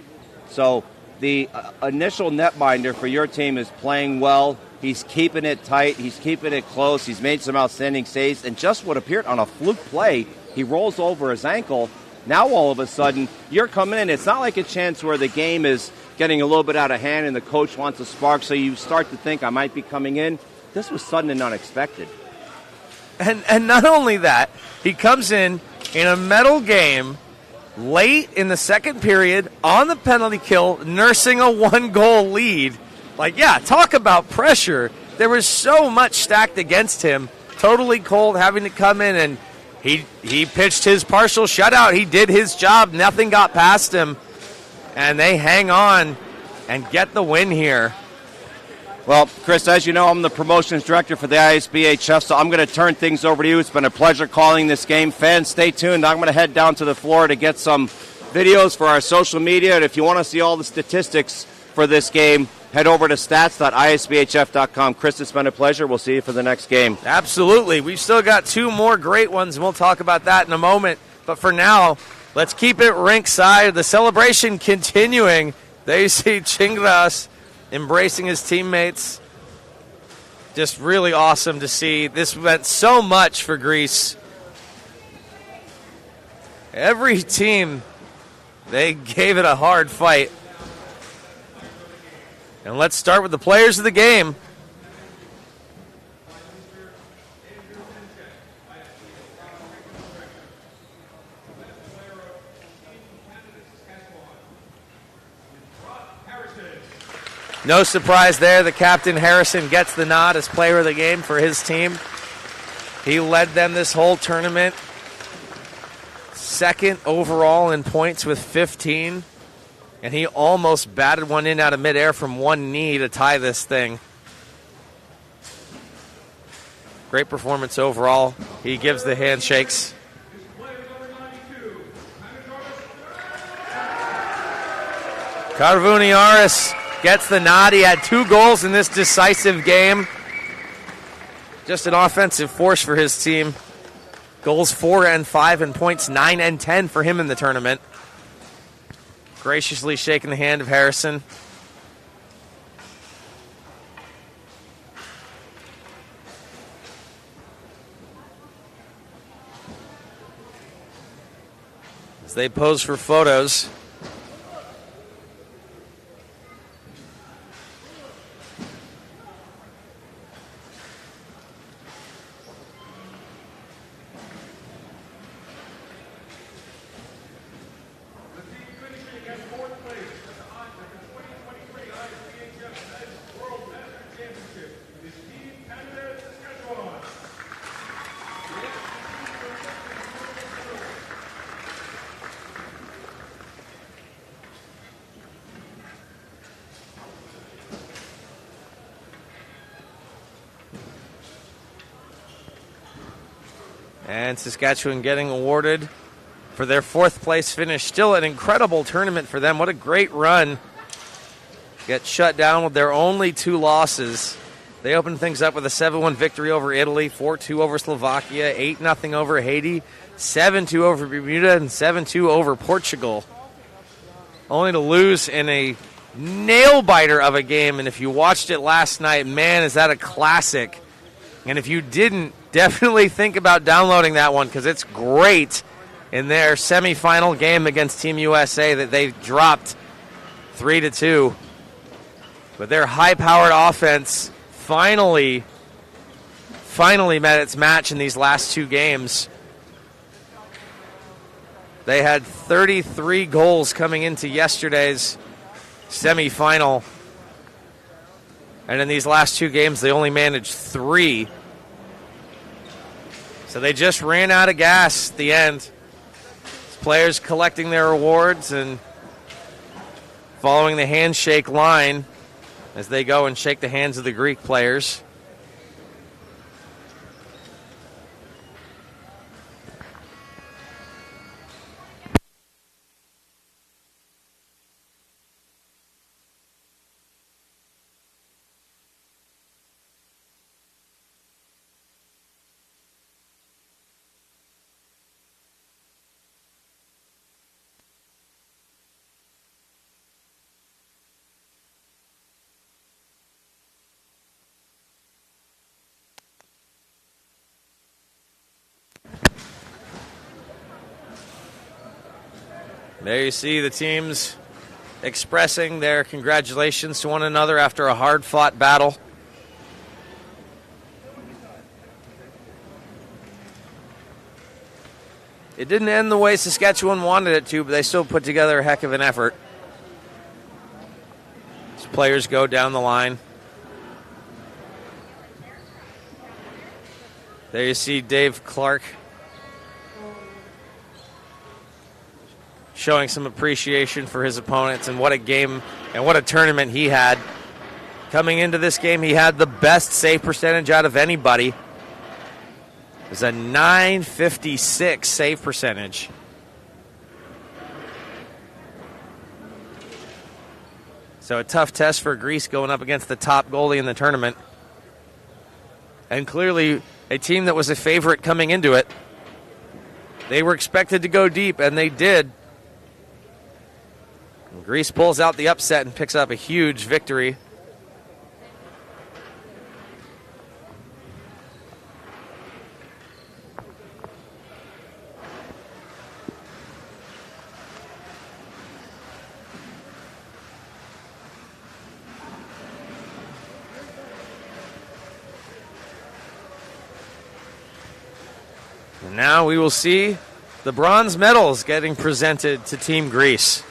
So the initial netminder for your team is playing well. He's keeping it tight. He's keeping it close. He's made some outstanding saves, and just what appeared on a fluke play, he rolls over his ankle. Now all of a sudden, you're coming in. It's not like a chance where the game is getting a little bit out of hand and the coach wants a spark, so you start to think, I might be coming in. This was sudden and unexpected. And not only that, he comes in a medal game late in the second period on the penalty kill, nursing a one-goal lead. Like, yeah, talk about pressure. There was so much stacked against him. Totally cold, having to come in, and he pitched his partial shutout. He did his job. Nothing got past him. And they hang on and get the win here. Well, Chris, as you know, I'm the promotions director for the ISBHF, so I'm going to turn things over to you. It's been a pleasure calling this game. Fans, stay tuned. I'm going to head down to the floor to get some videos for our social media. And if you want to see all the statistics for this game, head over to stats.isbhf.com. Chris, it's been a pleasure. We'll see you for the next game. Absolutely. We've still got two more great ones, and we'll talk about that in a moment. But for now, let's keep it rinkside. The celebration continuing. There you see Gingras embracing his teammates. Just really awesome to see. This meant so much for Greece. Every team, they gave it a hard fight. And let's start with the players of the game. No surprise there. The captain, Harrison, gets the nod as player of the game for his team. He led them this whole tournament. Second overall in points with 15. And he almost batted one in out of midair from one knee to tie this thing. Great performance overall. He gives the handshakes. Karvouniaris gets the nod. He had 2 goals in this decisive game. Just an offensive force for his team. Goals 4 and 5 and points 9 and 10 for him in the tournament. Graciously shaking the hand of Harrison. As they pose for photos. And Saskatchewan getting awarded for their 4th place finish. Still an incredible tournament for them. What a great run. Get shut down with their only 2 losses. They opened things up with a 7-1 victory over Italy, 4-2 over Slovakia, 8-0 over Haiti, 7-2 over Bermuda, and 7-2 over Portugal. Only to lose in a nail-biter of a game. And if you watched it last night, man, is that a classic. And if you didn't, definitely think about downloading that one because it's great in their semifinal game against Team USA that they dropped 3-2. But their high-powered offense finally met its match in these last 2 games. They had 33 goals coming into yesterday's semifinal. And in these last 2 games, they only managed 3. So they just ran out of gas at the end. Players collecting their awards and following the handshake line as they go and shake the hands of the Greek players. There you see the teams expressing their congratulations to one another after a hard-fought battle. It didn't end the way Saskatchewan wanted it to, but they still put together a heck of an effort. As players go down the line. There you see Dave Clark showing some appreciation for his opponents and what a game and what a tournament he had. Coming into this game, he had the best save percentage out of anybody. It was a .956 save percentage. So a tough test for Greece going up against the top goalie in the tournament. And clearly a team that was a favorite coming into it. They were expected to go deep, and they did. Greece pulls out the upset and picks up a huge victory. And now we will see the bronze medals getting presented to Team Greece.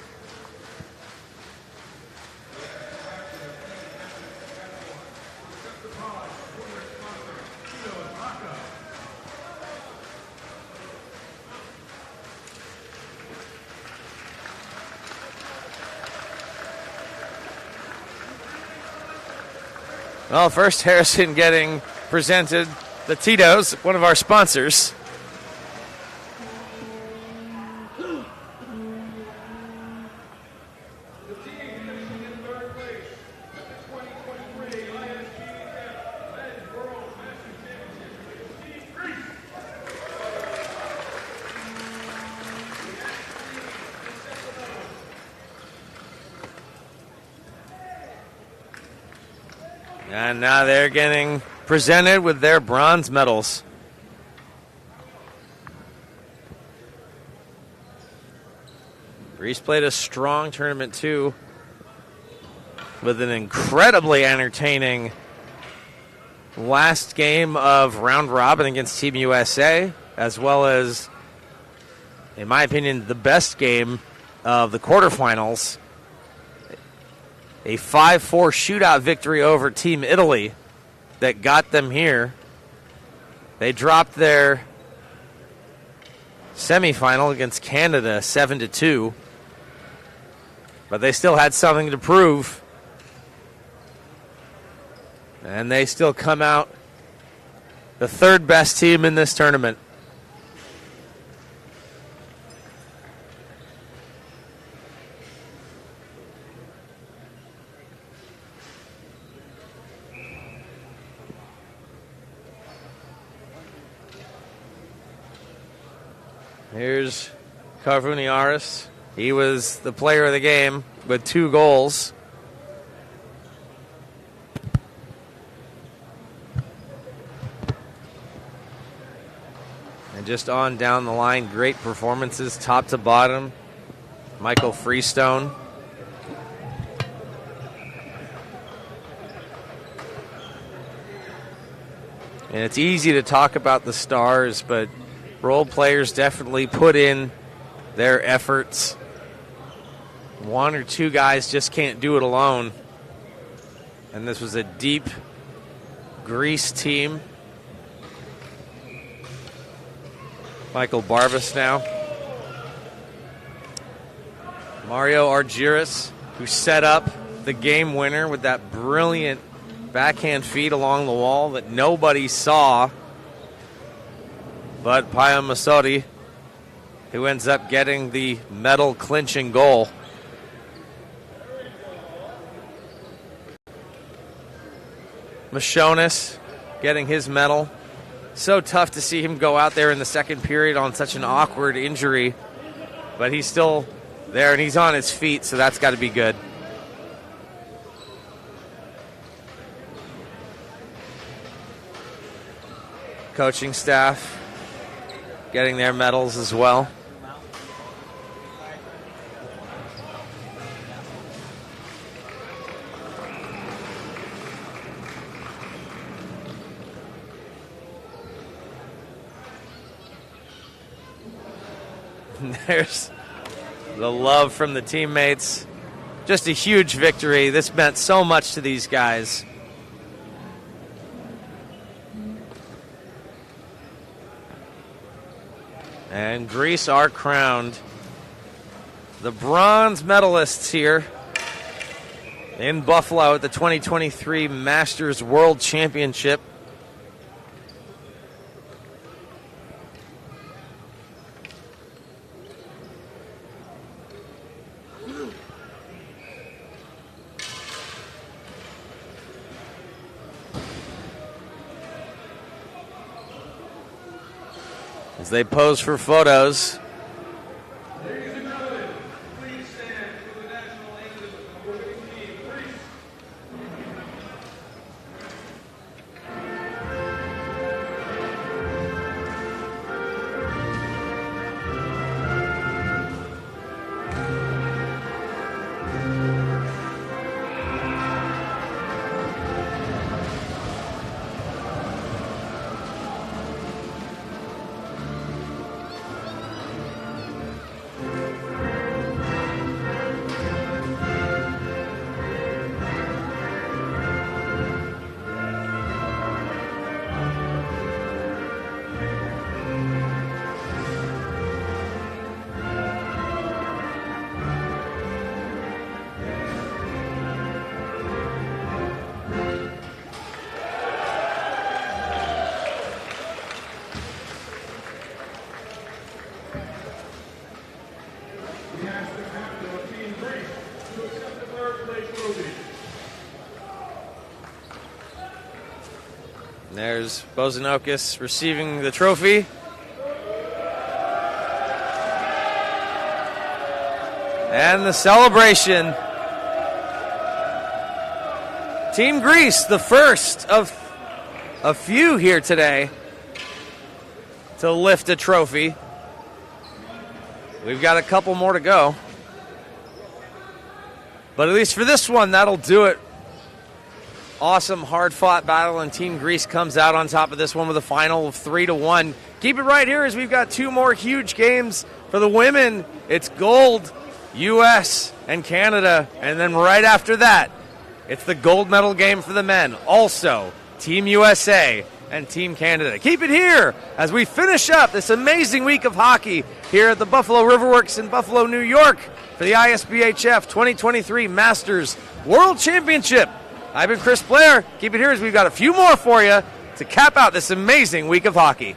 Well, first Harrison getting presented the Tito's, one of our sponsors. And now they're getting presented with their bronze medals. Greece played a strong tournament too, with an incredibly entertaining last game of round robin against Team USA, as well as, in my opinion, the best game of the quarterfinals. A 5-4 shootout victory over Team Italy that got them here. They dropped their semifinal against Canada 7-2, but they still had something to prove. And they still come out the third best team in this tournament. Here's Karvouniaris. He was the player of the game with 2 goals. And just on down the line, great performances top to bottom. Michael Freestone. And it's easy to talk about the stars, but role players definitely put in their efforts. 1 or 2 guys just can't do it alone. And this was a deep Greece team. Michael Barbas now. Mario Argiris, who set up the game winner with that brilliant backhand feed along the wall that nobody saw but Payam Assadi, who ends up getting the medal clinching goal. Moshonas getting his medal. So tough to see him go out there in the second period on such an awkward injury, but he's still there and he's on his feet, so that's got to be good. Coaching staff getting their medals as well. There's the love from the teammates. Just a huge victory. This meant so much to these guys. And Greece are crowned the bronze medalists here in Buffalo at the 2023 Masters World Championship. As they pose for photos. Ladies and gentlemen, please stand for the national anthem of the team, Greece. There's Bozinakos receiving the trophy. And the celebration. Team Greece, the first of a few here today to lift a trophy. We've got a couple more to go. But at least for this one, that'll do it. Awesome, hard-fought battle, and Team Greece comes out on top of this one with a final of 3-1. Keep it right here as we've got 2 more huge games for the women. It's gold, U.S. and Canada, and then right after that, it's the gold medal game for the men. Also, Team USA and Team Canada. Keep it here as we finish up this amazing week of hockey here at the Buffalo Riverworks in Buffalo, New York for the ISBHF 2023 Masters World Championship. I've been Chris Blair. Keep it here as we've got a few more for you to cap out this amazing week of hockey.